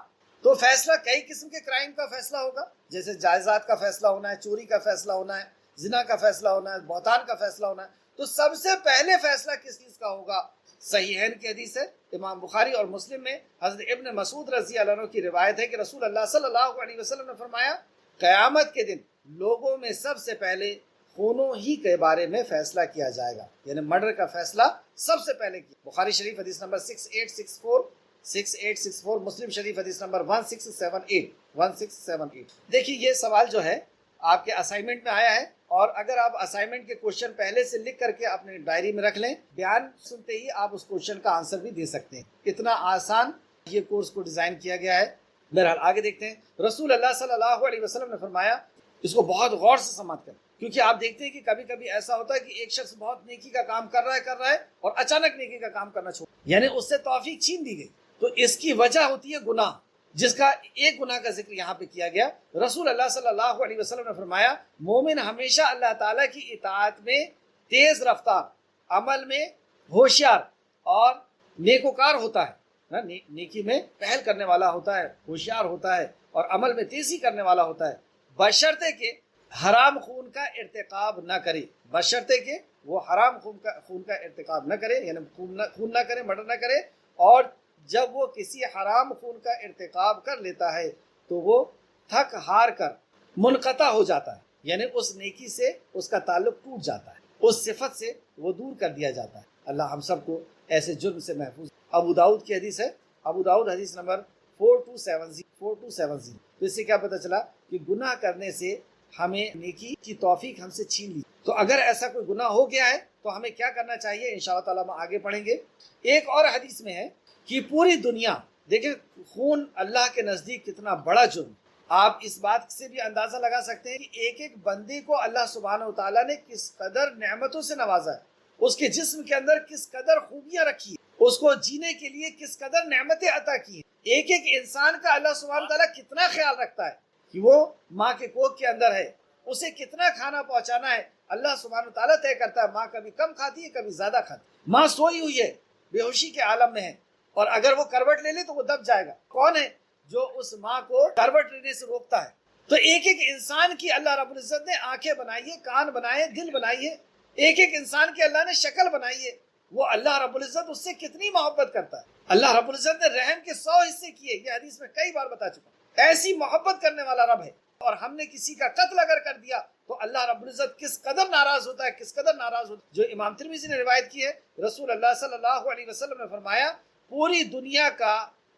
Speaker 1: تو فیصلہ کئی قسم کے کرائم کا فیصلہ ہوگا، جیسے جائیداد کا فیصلہ ہونا ہے، چوری کا فیصلہ ہونا ہے، زنا کا فیصلہ ہونا ہے، بہتان کا فیصلہ ہونا ہے۔ تو سب سے پہلے فیصلہ کس چیز کا ہوگا؟ صحیحین کی حدیث ہے، امام بخاری اور مسلم میں حضرت ابن مسعود رضی اللہ عنہ کی روایت ہے کہ رسول اللہ صلی اللہ علیہ وسلم نے فرمایا، قیامت کے دن لوگوں میں سب سے پہلے خونوں ہی کے بارے میں فیصلہ کیا جائے گا، یعنی مرڈر کا فیصلہ سب سے پہلے کیا۔ بخاری شریف حدیث نمبر 6864 مسلم شریف حدیث نمبر 1678۔ دیکھیے یہ سوال جو ہے آپ کے اسائنمنٹ میں آیا ہے، اور اگر آپ اسائنمنٹ کے کوشچن پہلے سے لکھ کر کے اپنے ڈائری میں رکھ لیں، بیان سنتے ہی آپ اس کوشچن کا آنسر بھی دے سکتے ہیں۔ اتنا آسان یہ کورس کو ڈیزائن کیا گیا ہے، بہرحال آگے دیکھتے ہیں، رسول اللہ صلی اللہ علیہ وسلم نے فرمایا، اس کو بہت غور سے سماعت کریں، کیونکہ آپ دیکھتے ہیں کہ کبھی کبھی ایسا ہوتا ہے کہ ایک شخص بہت نیکی کا کام کر رہا ہے اور اچانک نیکی کا کام کرنا چھوڑ، یعنی اس سے توفیق چھین دی گئی، تو اس کی وجہ ہوتی ہے گناہ، جس کا ایک گناہ کا ذکر یہاں پہ کیا گیا۔ رسول اللہ صلی اللہ علیہ وسلم نے فرمایا، مومن ہمیشہ اللہ تعالیٰ کی اطاعت میں تیز رفتار، عمل میں ہوشیار اور نیکوکار ہوتا ہے، نیکی میں پہل کرنے والا ہوتا ہے، ہوشیار ہوتا ہے اور عمل میں تیزی کرنے والا ہوتا ہے، بشرطے کہ حرام خون کا ارتکاب نہ کرے، بشرطے کہ وہ حرام خون کا ارتکاب نہ کرے، یعنی خون نہ کرے، مرڈر نہ کرے، اور جب وہ کسی حرام خون کا ارتکاب کر لیتا ہے تو وہ تھک ہار کر منقطع ہو جاتا ہے، یعنی اس نیکی سے اس کا تعلق ٹوٹ جاتا ہے، اس صفت سے وہ دور کر دیا جاتا ہے۔ اللہ ہم سب کو ایسے جرم سے محفوظ۔ ابو داؤد کی حدیث ہے، ابو داؤد حدیث نمبر 4270۔ تو اس سے کیا پتہ چلا کہ گناہ کرنے سے ہمیں نیکی کی توفیق ہم سے چھین لی۔ تو اگر ایسا کوئی گناہ ہو گیا ہے تو ہمیں کیا کرنا چاہیے، انشاءاللہ تعالیٰ ہم آگے پڑھیں گے۔ ایک اور حدیث میں ہے کہ پوری دنیا، دیکھیں خون اللہ کے نزدیک کتنا بڑا جرم، آپ اس بات سے بھی اندازہ لگا سکتے ہیں کہ ایک ایک بندے کو اللہ سبحانہ وتعالیٰ نے کس قدر نعمتوں سے نوازا ہے، اس کے جسم کے اندر کس قدر خوبیاں رکھی ہیں، اس کو جینے کے لیے کس قدر نعمتیں عطا کی ہیں۔ ایک ایک انسان کا اللہ سبحانہ وتعالیٰ کتنا خیال رکھتا ہے کہ وہ ماں کے کوکھ کے اندر ہے، اسے کتنا کھانا پہنچانا ہے، اللہ سبحانہ وتعالیٰ طے کرتا ہے۔ ماں کبھی کم کھاتی ہے، کبھی زیادہ کھاتی ہے، ماں سوئی ہوئی ہے، بے ہوشی کے عالم میں ہے، اور اگر وہ کروٹ لے لے تو وہ دب جائے گا۔ کون ہے جو اس ماں کو کروٹ لینے سے روکتا ہے؟ تو ایک ایک انسان کی اللہ رب العزت نے آنکھیں بنائی ہے، کان بنائے، دل بنائی ہے، ایک ایک انسان کی اللہ نے شکل بنائی ہے۔ وہ اللہ رب العزت اس سے کتنی محبت کرتا ہے۔ اللہ رب العزت نے رحم کے 100 حصے کیے، یہ حدیث میں کئی بار بتا چکا ہوں۔ ایسی محبت کرنے والا رب ہے، اور ہم نے کسی کا قتل اگر کر دیا تو اللہ رب العزت کس قدر ناراض ہوتا ہے، کس قدر ناراض ہوتا ہے۔ جو امام ترمذی نے روایت کی ہے، رسول اللہ صلی اللہ علیہ وسلم نے فرمایا، پوری دنیا کا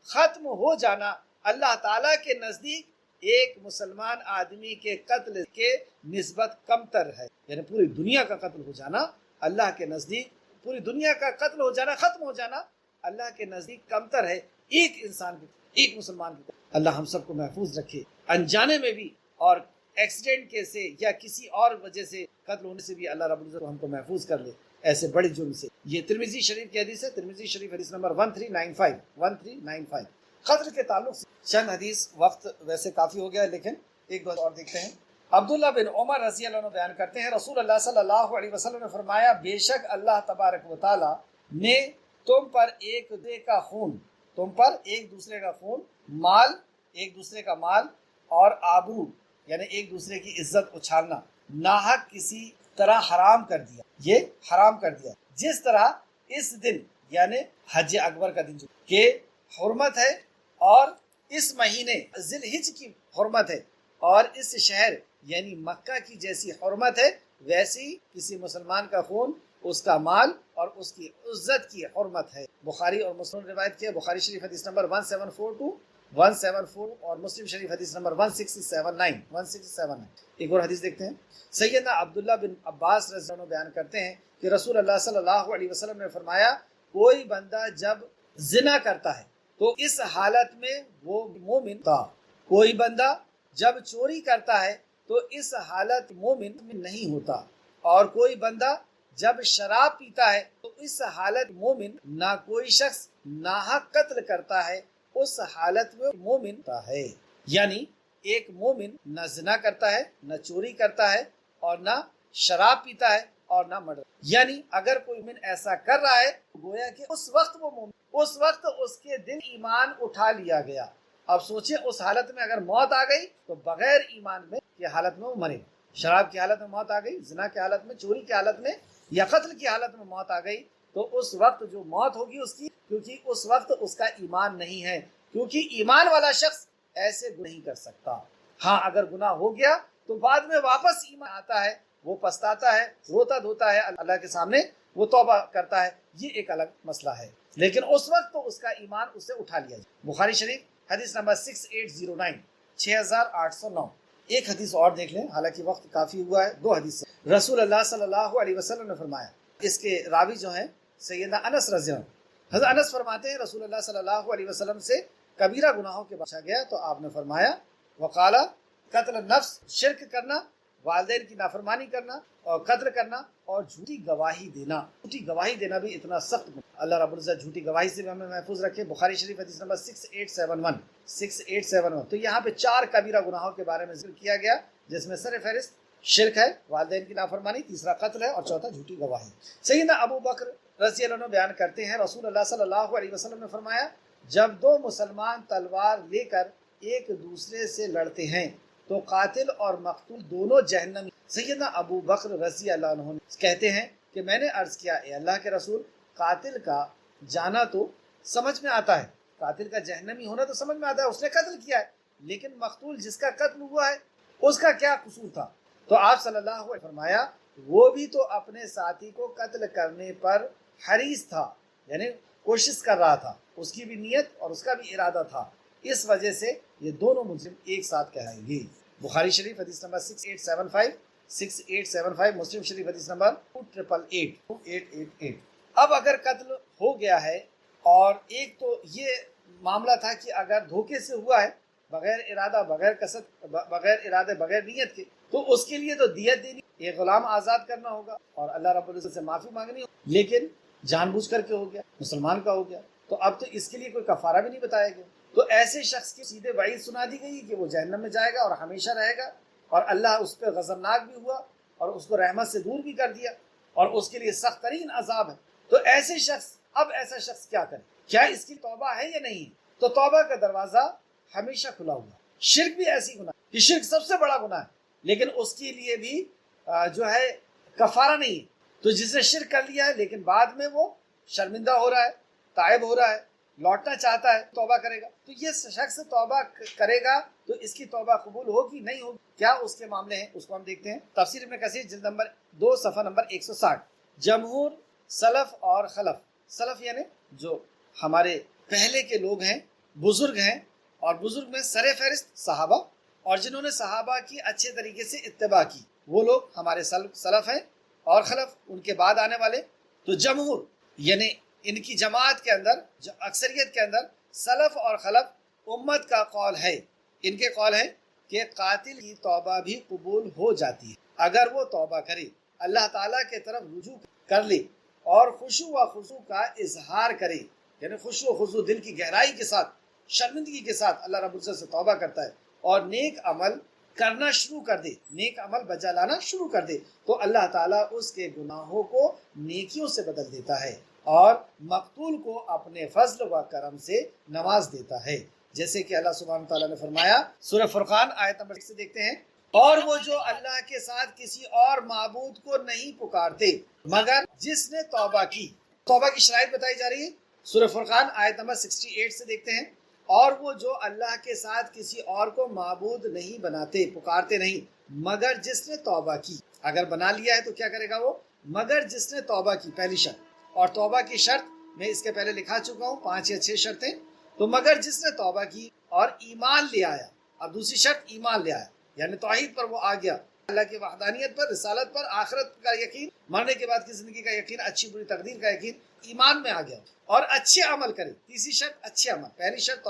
Speaker 1: ختم ہو جانا اللہ تعالیٰ کے نزدیک ایک مسلمان آدمی کے قتل کے نسبت کمتر ہے، یعنی پوری دنیا کا قتل ہو جانا اللہ کے نزدیک، پوری دنیا کا قتل ہو جانا، ختم ہو جانا اللہ کے نزدیک کمتر ہے ایک انسان کے، ایک مسلمان کے۔ اللہ ہم سب کو محفوظ رکھے، انجانے میں بھی اور ایکسیڈنٹ کے سے یا کسی اور وجہ سے قتل ہونے سے بھی اللہ رب العزت ہم کو محفوظ کر لے ایسے بڑے جرم سے۔ یہ ترمذی شریف کی حدیث ہے، ترمذی شریف حدیث نمبر 1395۔ قتل کے تعلق سے چند حدیث، وقت ویسے کافی ہو گیا ہے لیکن ایک دو اور دیکھتے ہیں۔ عبداللہ بن عمر رضی اللہ عنہ بیان کرتے ہیں، رسول اللہ صلی اللہ علیہ وسلم نے فرمایا، بے شک اللہ تبارک و تعالی نے تم پر ایک دوسرے کا خون، مال، ایک دوسرے کا مال اور آبرو یعنی ایک دوسرے کی عزت اچھالنا ناحق کسی طرح حرام کر دیا، یہ حرام کر دیا، جس طرح اس دن یعنی حج اکبر کا دن کہ حرمت ہے، اور اس مہینے ذی الحج کی حرمت ہے، اور اس شہر یعنی مکہ کی جیسی حرمت ہے، ویسی کسی مسلمان کا خون، اس کا مال اور اس کی عزت کی حرمت ہے۔ بخاری اور مسلم روایت کی ہے، بخاری شریف حدیث نمبر 1742 اور مسلم شریف حدیث نمبر 1679۔ ایک اور حدیث دیکھتے ہیں۔ سیدنا عبداللہ بن عباس رضی اللہ عنہ بیان کرتے ہیں کہ رسول اللہ صلی اللہ علیہ وسلم نے فرمایا، کوئی بندہ جب زنا کرتا ہے تو اس حالت میں وہ مومن تھا، کوئی بندہ جب چوری کرتا ہے تو اس حالت مومن نہیں ہوتا، اور کوئی بندہ جب شراب پیتا ہے تو اس حالت مومن، نہ کوئی شخص ناحق قتل کرتا ہے اس حالت میں مومن ہوتا ہے۔ یعنی ایک مومن نہ زنا کرتا ہے، نہ چوری کرتا ہے، اور نہ شراب پیتا ہے، اور نہ مرڈر۔ یعنی اگر کوئی مومن ایسا کر رہا ہے گویا کہ اس وقت وہ مومن، اس وقت اس کے دل ایمان اٹھا لیا گیا۔ اب سوچیں اس حالت میں اگر موت آ گئی تو بغیر ایمان میں کی حالت میں وہ مرے گا۔ شراب کی حالت میں موت آ گئی، زنا کی حالت میں، چوری کی حالت میں، یا قتل کی حالت میں موت آ گئی تو اس وقت جو موت ہوگی اس کی، کیونکہ اس وقت اس کا ایمان نہیں ہے، کیونکہ ایمان والا شخص ایسے گناہ نہیں کر سکتا۔ ہاں اگر گناہ ہو گیا تو بعد میں واپس ایمان آتا ہے، وہ پچھتاتا ہے، روتا دھوتا ہے اللہ کے سامنے، وہ توبہ کرتا ہے، یہ ایک الگ مسئلہ ہے، لیکن اس وقت تو اس کا ایمان اسے اٹھا لیا جائے۔ بخاری شریف حدیث نمبر 6809۔ ایک حدیث اور دیکھ لیں، حالانکہ وقت کافی ہوا ہے، دو حدیث سے۔ رسول اللہ صلی اللہ علیہ وسلم نے فرمایا، اس کے راوی جو ہیں سیدنا انس رضی اللہ عنہ، حضرت انس فرماتے ہیں رسول اللہ صلی اللہ علیہ وسلم سے کبیرہ گناہوں کے بچا گیا تو آپ نے فرمایا وقالا قتل النفس، شرک کرنا، والدین کی نافرمانی کرنا اور قتل کرنا اور جھوٹی گواہی دینا۔ جھوٹی گواہی دینا بھی اتنا سخت، اللہ رب العزت جھوٹی گواہی سے بھی ہمیں محفوظ رکھے۔ بخاری شریف حدیث نمبر 6871 تو یہاں پہ 4 کبیرہ گناہوں کے بارے میں ذکر کیا گیا، جس میں سر فہرست شرک ہے، والدین کی نافرمانی، تیسرا قتل ہے اور چوتھا جھوٹی گواہی۔ سیدنا ابو بکر رضی اللہ عنہ بیان کرتے ہیں رسول اللہ صلی اللہ علیہ وسلم نے فرمایا جب 2 مسلمان تلوار لے کر ایک دوسرے سے لڑتے ہیں تو قاتل اور مقتول دونوں جہنمی۔ سیدنا ابو بکر رضی اللہ عنہ کہتے ہیں کہ میں نے عرض کیا اے اللہ کے رسول، قاتل کا جانا تو سمجھ میں آتا ہے، قاتل کا جہنمی ہونا تو سمجھ میں آتا ہے، اس نے قتل کیا ہے، لیکن مقتول جس کا قتل ہوا ہے اس کا کیا قصور تھا؟ تو آپ صلی اللہ علیہ وسلم فرمایا وہ بھی تو اپنے ساتھی کو قتل کرنے پر حریص تھا، یعنی کوشش کر رہا تھا، اس کی بھی نیت اور اس کا بھی ارادہ تھا، اس وجہ سے یہ دونوں مجرم ایک ساتھ کہلائیں گے۔ بخاری شریف حدیث نمبر 6875 مسلم شریف حدیث نمبر 2888۔ اب اگر قتل ہو گیا ہے اور ایک تو یہ معاملہ تھا کہ اگر دھوکے سے ہوا ہے، بغیر ارادہ، بغیر قصد، بغیر ارادے، بغیر نیت کے، تو اس کے لیے تو دیت دینی، ایک غلام آزاد کرنا ہوگا اور اللہ رب العزت سے معافی مانگنی ہوگی، لیکن جان بوجھ کر کے ہو گیا، مسلمان کا ہو گیا، تو اب تو اس کے لیے کوئی کفارہ بھی نہیں بتایا گیا۔ تو ایسے شخص کی سیدھے وعید سنا دی گئی کہ وہ جہنم میں جائے گا اور ہمیشہ رہے گا، اور اللہ اس پہ غضبناک بھی ہوا اور اس کو رحمت سے دور بھی کر دیا اور اس کے لیے سخت ترین عذاب ہے۔ تو ایسے شخص، اب ایسا شخص کیا کرے؟ کیا اس کی توبہ ہے یا نہیں؟ تو توبہ کا دروازہ ہمیشہ کھلا ہوا۔ شرک بھی ایسی گناہ کہ شرک سب سے بڑا گناہ ہے، لیکن اس کے لیے بھی جو ہے کفارہ نہیں ہے۔ تو جس نے شرک کر لیا ہے لیکن بعد میں وہ شرمندہ ہو رہا ہے، تائب ہو رہا ہے، لوٹنا چاہتا ہے، توبہ کرے گا، تو یہ شخص توبہ کرے گا تو اس کی توبہ قبول ہوگی نہیں ہوگی، کیا اس کے معاملے ہیں اس کو ہم دیکھتے ہیں۔ تفسیر ابن کثیر جلد نمبر 2 صفحہ نمبر 160۔ جمہور سلف اور خلف، سلف یعنی جو ہمارے پہلے کے لوگ ہیں، بزرگ ہیں، اور بزرگ میں سر فہرست صحابہ، اور جنہوں نے صحابہ کی اچھے طریقے سے اتباع کی، وہ لوگ ہمارے سلف ہیں، اور خلف ان کے بعد آنے والے۔ تو جمہور یعنی ان کی جماعت کے اندر، اکثریت کے اندر سلف اور خلف امت کا قول ہے، ان کے قول ہے کہ قاتل کی توبہ بھی قبول ہو جاتی ہے اگر وہ توبہ کرے، اللہ تعالیٰ کے طرف رجوع کر لے اور خشوع و خضوع کا اظہار کرے، یعنی خشوع و خضوع دل کی گہرائی کے ساتھ، شرمندگی کے ساتھ اللہ رب العزت سے توبہ کرتا ہے اور نیک عمل کرنا شروع کر دے، نیک عمل بجا لانا شروع کر دے، تو اللہ تعالیٰ اس کے گناہوں کو نیکیوں سے بدل دیتا ہے اور مقتول کو اپنے فضل و کرم سے نواز دیتا ہے، جیسے کہ اللہ سبحانہ تعالیٰ نے فرمایا سورہ فرقان آیت نمبر 6 سے دیکھتے ہیں، اور وہ جو اللہ کے ساتھ کسی اور معبود کو نہیں پکارتے مگر جس نے توبہ کی۔ توبہ کی شرائط بتائی جا رہی ہے، سورہ فرقان آیت نمبر 68 سے دیکھتے ہیں، اور وہ جو اللہ کے ساتھ کسی اور کو معبود نہیں بناتے، پکارتے نہیں مگر جس نے توبہ کی۔ اگر بنا لیا ہے تو کیا کرے گا وہ؟ مگر جس نے توبہ کی، پہلی شرط۔ اور توبہ کی شرط میں اس کے پہلے لکھا چکا ہوں، 5 یا 6 شرطیں۔ تو مگر جس نے توبہ کی اور ایمان لے آیا، اب دوسری شرط ایمان لے آیا، یعنی توحید پر وہ آ گیا، اللہ کی وحدانیت پر، رسالت پر، آخرت کا یقین، مرنے کے بعد کی زندگی کا یقین، اچھی بری تقدیر کا یقین، ایمان میں آ گیا اور اچھے عمل کرے۔ تیسری شرط اچھے عمل، پہلی شرط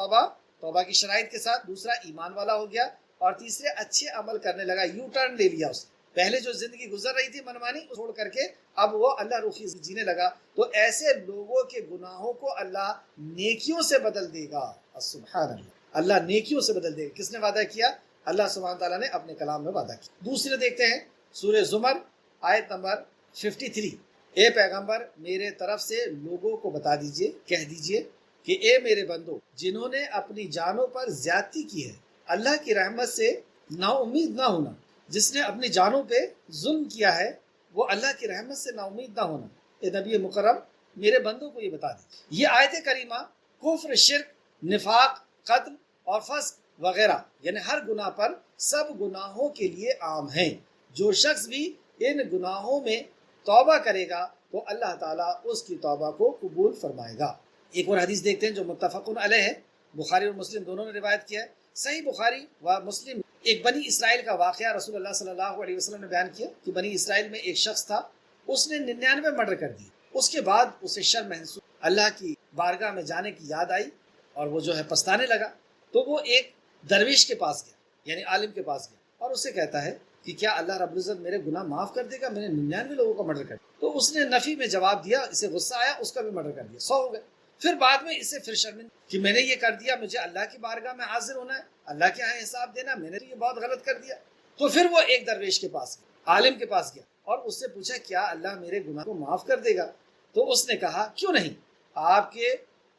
Speaker 1: توبہ کی شرائط کے ساتھ، دوسرا ایمان والا ہو گیا، اور تیسرے اچھے عمل کرنے لگا، یو ٹرن لے لیا اس نے، پہلے جو زندگی گزر رہی تھی منمانی چھوڑ کر کے اب وہ اللہ روخی جینے لگا، تو ایسے لوگوں کے گناہوں کو اللہ نیکیوں سے بدل دے گا۔ سبحان اللہ، اللہ نیکیوں سے بدل دے گا۔ کس نے وعدہ کیا؟ اللہ سبحانہ تعالیٰ نے اپنے کلام میں وعدہ کیا۔ دوسرے دیکھتے ہیں سورہ زمر آیت نمبر 53، اے پیغمبر میرے طرف سے لوگوں کو بتا دیجئے، کہہ دیجئے کہ اے میرے بندو جنہوں نے اپنی جانوں پر زیادتی کی ہے، اللہ کی رحمت سے نا امید نہ ہونا۔ جس نے اپنی جانوں پہ ظلم کیا ہے وہ اللہ کی رحمت سے نا امید نہ ہونا۔ اے نبی مکرم میرے بندوں کو یہ بتا دی۔ یہ آیت کریمہ کفر، شرک، نفاق، قتل اور فسق وغیرہ یعنی ہر گناہ پر سب گناہوں کے لیے عام ہیں۔ جو شخص بھی ان گناہوں میں توبہ کرے گا تو اللہ تعالیٰ اس کی توبہ کو قبول فرمائے گا۔ ایک اور حدیث دیکھتے ہیں جو متفقن علیہ ہے، بخاری اور مسلم دونوں نے روایت کیا ہے۔ صحیح بخاری و مسلم ایک بنی اسرائیل کا واقعہ رسول اللہ صلی اللہ علیہ وسلم نے بیان کیا کہ بنی اسرائیل میں ایک شخص تھا، اس نے 99 مرڈر کر دی، اس کے بعد اسے شرم محسوس، اللہ کی بارگاہ میں جانے کی یاد آئی اور وہ جو ہے پچھتانے لگا، تو وہ ایک درویش کے پاس گیا، یعنی عالم کے پاس گیا، اور اسے کہتا ہے کہ کیا اللہ رب العزت میرے گناہ معاف کر دے گا؟ میں نے 99 لوگوں کا مرڈر کر دیا۔ تو اس نے نفی میں جواب دیا، اسے غصہ آیا، اس کا بھی مرڈر کر دیا، 100 ہو گئے۔ پھر بعد میں اسے پھر شرمندہ کہ میں نے یہ کر دیا، مجھے اللہ کی بارگاہ میں حاضر ہونا ہے، اللہ کے یہاں حساب دینا، میں نے یہ بہت غلط کر دیا۔ تو پھر وہ ایک درویش کے پاس گیا، عالم کے پاس گیا، اور اس سے پوچھا کیا اللہ میرے گناہ کو معاف کر دے گا؟ تو اس نے کہا کیوں نہیں، آپ کے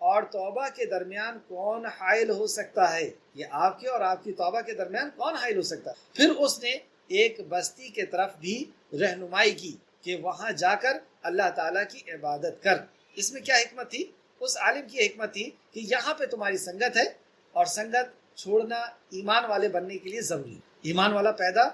Speaker 1: اور توبہ کے درمیان کون حائل ہو سکتا ہے؟ یہ آپ کے اور آپ کی توبہ کے درمیان کون حائل ہو سکتا ہے؟ پھر اس نے ایک بستی کے طرف بھی رہنمائی کی کہ وہاں جا کر اللہ تعالیٰ کی عبادت کر۔ اس میں کیا حکمت تھی؟ اس عالم کی حکمت تھی کہ یہاں پہ تمہاری سنگت ہے، اور سنگت چھوڑنا ایمان والے بننے کے لیے ضروری ہے۔ ایمان والا پیدا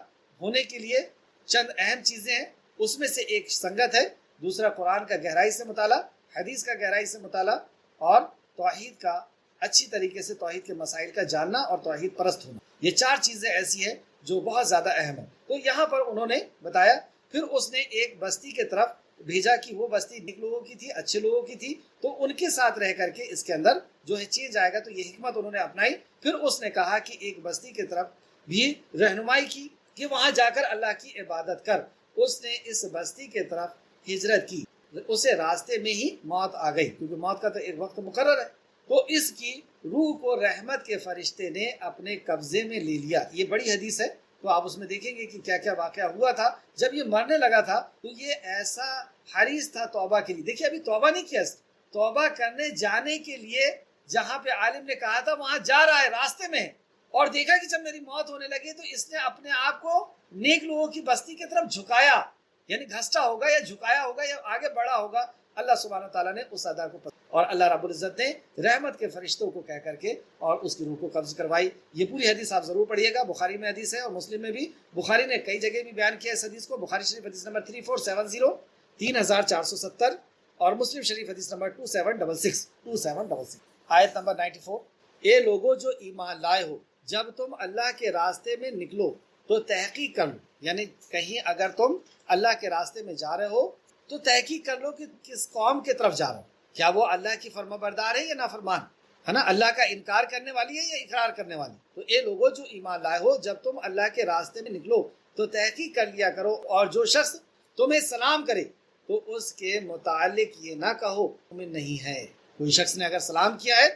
Speaker 1: ہونے کے لیے چند اہم چیزیں ہیں، اس میں سے ایک سنگت ہے، دوسرا قرآن کا گہرائی سے مطالعہ، حدیث کا گہرائی سے مطالعہ، اور توحید کا اچھی طریقے سے توحید کے مسائل کا جاننا اور توحید پرست ہونا۔ یہ 4 چیزیں ایسی ہیں جو بہت زیادہ اہم ہیں۔ تو یہاں پر انہوں نے بتایا، پھر اس نے ایک بستی کے طرف بھیجا کہ وہ بستی نیک لوگوں کی تھی، اچھے لوگوں کی تھی، تو ان کے ساتھ رہ کر کے اس کے اندر جو ہے چینج آئے گا۔ تو یہ حکمت انہوں نے اپنائی۔ پھر اس نے کہا کہ ایک بستی کی طرف بھی رہنمائی کی کہ وہاں جا کر اللہ کی عبادت کر۔ اس نے اس بستی کے طرف ہجرت کی، اسے راستے میں ہی موت آ گئی، کیونکہ موت کا تو ایک وقت مقرر ہے۔ تو اس کی روح کو رحمت کے فرشتے نے اپنے قبضے میں لے لیا۔ یہ بڑی حدیث ہے، تو آپ اس میں دیکھیں گے کہ کیا کیا واقعہ ہوا تھا۔ جب یہ مرنے لگا تھا تو یہ ایسا حریص تھا توبہ کے لیے۔ دیکھیے ابھی توبہ نہیں کیا، توبہ کرنے جانے کے لیے جہاں پہ عالم نے کہا تھا وہاں جا رہا ہے، راستے میں، اور دیکھا کہ جب میری موت ہونے لگی تو اس نے اپنے آپ کو نیک لوگوں کی بستی کی طرف جھکایا، یعنی گھسٹا ہوگا یا جھکایا ہوگا یا آگے بڑھا ہوگا۔ اللہ سبحانہ تعالیٰ نے اس ادا کو پسند، اور اللہ رب العزت نے رحمت کے فرشتوں کو کہہ کر کے اور اس کی روح کو قبض کروائی۔ یہ پوری حدیث آپ ضرور پڑھیے گا، بخاری میں حدیث ہے اور مسلم میں بھی۔ بخاری نے کئی جگہ بھی بیان کیا اس حدیث کو، بخاری شریف حدیث نمبر 3470 3470، اور مسلم شریف حدیث نمبر 2766 آیت نمبر 94۔ اے لوگوں جو ایمان لائے ہو، جب تم اللہ کے راستے میں نکلو تو تحقیق کر لو، یعنی کہیں اگر تم اللہ کے راستے میں جا رہے ہو تو تحقیق کر لو کہ کس قوم کے طرف جا رہا ہو، کیا وہ اللہ کی فرما بردار ہے یا نافرمان ہے نا، اللہ کا انکار کرنے والی ہے یا اقرار کرنے والی۔ تو اے لوگوں جو ایمان لائے ہو، جب تم اللہ کے راستے میں نکلو تو تحقیق کر لیا کرو، اور جو شخص تمہیں سلام کرے تو اس کے متعلق یہ نہ کہو مومن نہیں ہے۔ کوئی شخص نے اگر سلام کیا ہے،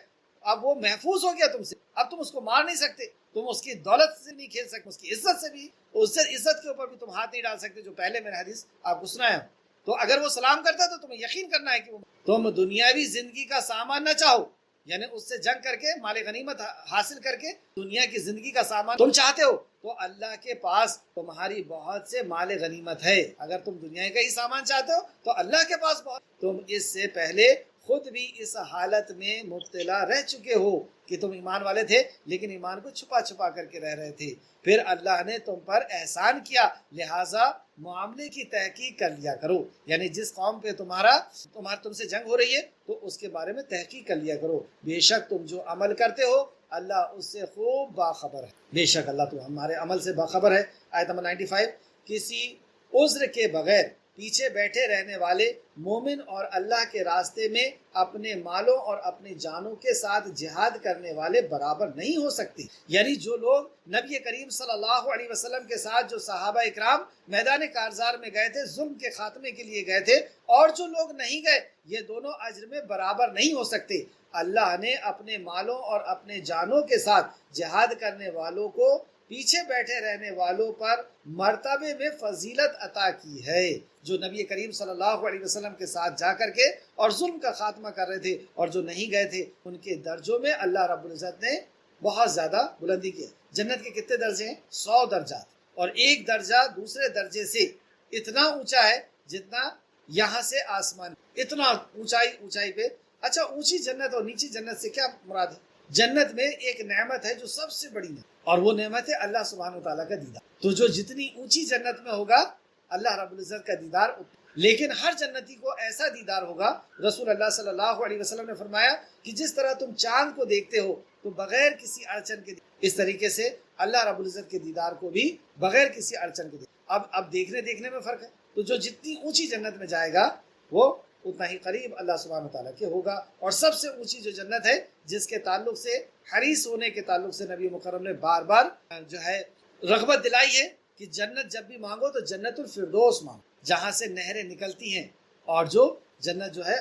Speaker 1: اب وہ محفوظ ہو گیا تم سے، اب تم اس کو مار نہیں سکتے، تم اس کی دولت سے نہیں کھیل سکتے، اس کی عزت سے بھی، عزت کے اوپر بھی تم ہاتھ نہیں ڈال سکتے، جو پہلے میں نے حدیث آپ کو سنایا۔ تو اگر وہ سلام کرتا ہے تو تمہیں یقین کرنا ہے کہ تم دنیاوی زندگی کا سامان نہ چاہو، یعنی اس سے جنگ کر کے مال غنیمت حاصل کر کے دنیا کی زندگی کا سامان تم چاہتے ہو، تو اللہ کے پاس تمہاری بہت سے مال غنیمت ہے۔ اگر تم دنیا کا ہی سامان چاہتے ہو تو اللہ کے پاس بہت۔ تم اس سے پہلے خود بھی اس حالت میں مبتلا رہ چکے ہو کہ تم ایمان والے تھے لیکن ایمان کو چھپا چھپا کر کے رہ رہے تھے، پھر اللہ نے تم پر احسان کیا، لہٰذا معاملے کی تحقیق کر لیا کرو، یعنی جس قوم پہ تم سے جنگ ہو رہی ہے تو اس کے بارے میں تحقیق کر لیا کرو، بے شک تم جو عمل کرتے ہو اللہ اس سے خوب باخبر ہے، بے شک اللہ تو ہمارے عمل سے باخبر ہے۔ آیت نمبر 95۔ کسی عذر کے بغیر پیچھے بیٹھے رہنے والے مومن اور اللہ کے راستے میں اپنے مالوں اور اپنی جانوں کے ساتھ جہاد کرنے والے برابر نہیں ہو سکتے، یعنی جو لوگ نبی کریم صلی اللہ علیہ وسلم کے ساتھ، جو صحابہ اکرام میدان کارزار میں گئے تھے، ظلم کے خاتمے کے لیے گئے تھے، اور جو لوگ نہیں گئے، یہ دونوں اجر میں برابر نہیں ہو سکتے۔ اللہ نے اپنے مالوں اور اپنے جانوں کے ساتھ جہاد کرنے والوں کو پیچھے بیٹھے رہنے والوں پر مرتبے میں فضیلت عطا کی ہے، جو نبی کریم صلی اللہ علیہ وسلم کے ساتھ جا کر کے اور ظلم کا خاتمہ کر رہے تھے، اور جو نہیں گئے تھے ان کے درجوں میں اللہ رب العزت نے بہت زیادہ بلندی کی ہے۔ جنت کے کتنے درجے ہیں؟ 100 درجات، اور ایک درجہ دوسرے درجے سے اتنا اونچا ہے جتنا یہاں سے آسمان، اتنا اونچائی پہ۔ اچھا، اونچی جنت اور نیچی جنت سے کیا مراد ہے؟ جنت میں ایک نعمت ہے جو سب سے بڑی نعمت، اور وہ نعمت ہے اللہ سبحانہ وتعالیٰ کا دیدار۔ تو جو جتنی اونچی جنت میں ہوگا اللہ رب العزت کا دیدار، لیکن ہر جنتی کو ایسا دیدار ہوگا۔ رسول اللہ صلی اللہ علیہ وسلم نے فرمایا کہ جس طرح تم چاند کو دیکھتے ہو تو بغیر کسی اڑچن کے، اس طریقے سے اللہ رب العزت کے دیدار کو بھی بغیر کسی اڑچن کے۔ اب دیکھنے میں فرق ہے۔ تو جو جتنی اونچی جنت میں جائے گا وہ اتنا ہی قریب اللہ سبحانہ تعالیٰ کے ہوگا. اور سب سے اونچی جو جنت ہے جس کے تعلق سے حریص ہونے کے تعلق سے نبی مکرم نے بار بار جو ہے رغبت دلائی ہے کہ جنت جب بھی مانگو تو جنت الفردوس مانگو، جہاں سے نہریں نکلتی ہیں، اور جو جنت جو ہے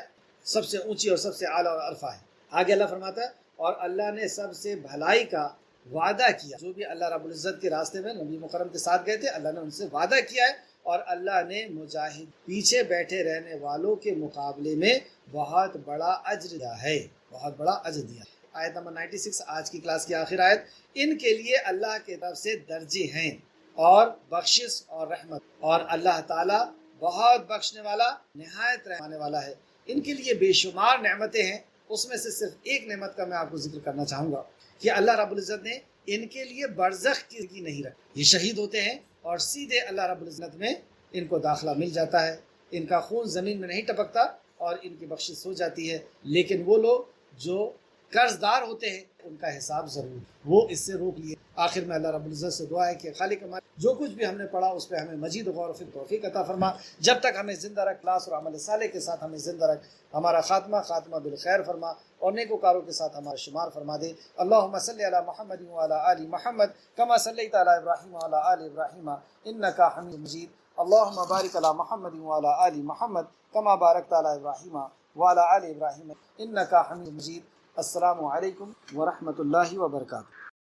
Speaker 1: سب سے اونچی اور سب سے اعلیٰ اور عرفہ ہے. آگے اللہ فرماتا ہے اور اللہ نے سب سے بھلائی کا وعدہ کیا. جو بھی اللہ رب العزت کے راستے میں نبی مکرم کے ساتھ گئے تھے اللہ نے ان سے وعدہ کیا ہے، اور اللہ نے مجاہد پیچھے بیٹھے رہنے والوں کے مقابلے میں بہت بڑا اجر دیا ہے، بہت بڑا اجر دیا. آیت نمبر 96 آج کی کلاس کی آخر آیت. ان کے لیے اللہ کی طرف سے درجے ہیں اور بخشش اور رحمت، اور اللہ تعالیٰ بہت بخشنے والا نہایت رحمانے والا ہے. ان کے لیے بے شمار نعمتیں ہیں، اس میں سے صرف ایک نعمت کا میں آپ کو ذکر کرنا چاہوں گا کہ اللہ رب العزت نے ان کے لیے برزخ کی زندگی نہیں رکھی. یہ شہید ہوتے ہیں اور سیدھے اللہ رب العزت میں ان کو داخلہ مل جاتا ہے، ان کا خون زمین میں نہیں ٹپکتا اور ان کی بخشش ہو جاتی ہے. لیکن وہ لوگ جو قرض دار ہوتے ہیں ان کا حساب ضرور وہ اس سے روک لیے. آخر میں اللہ رب العزت سے دعا ہے کہ خالق ہمارے جو کچھ بھی ہم نے پڑھا اس پہ ہمیں مزید غور و فکر توفیق عطا فرما. جب تک ہمیں زندہ رکھ، اخلاص اور عمل صالح کے ساتھ ہمیں زندہ رکھ، ہمارا خاتمہ بالخیر فرما اور نیکوکاروں کے ساتھ ہمارا شمار فرما دے. اللہم صلی علی محمد وعلی آل محمد کما صلیت علی ابراہیم وعلی آل ابراہیم انک حمید مجید. اللہم بارک علی محمد وعلی آل محمد کما بارکت علی ابراہیم وعلی آل ابراہیم انک حمید مجید. السلام علیکم ورحمۃ اللہ وبرکاتہ.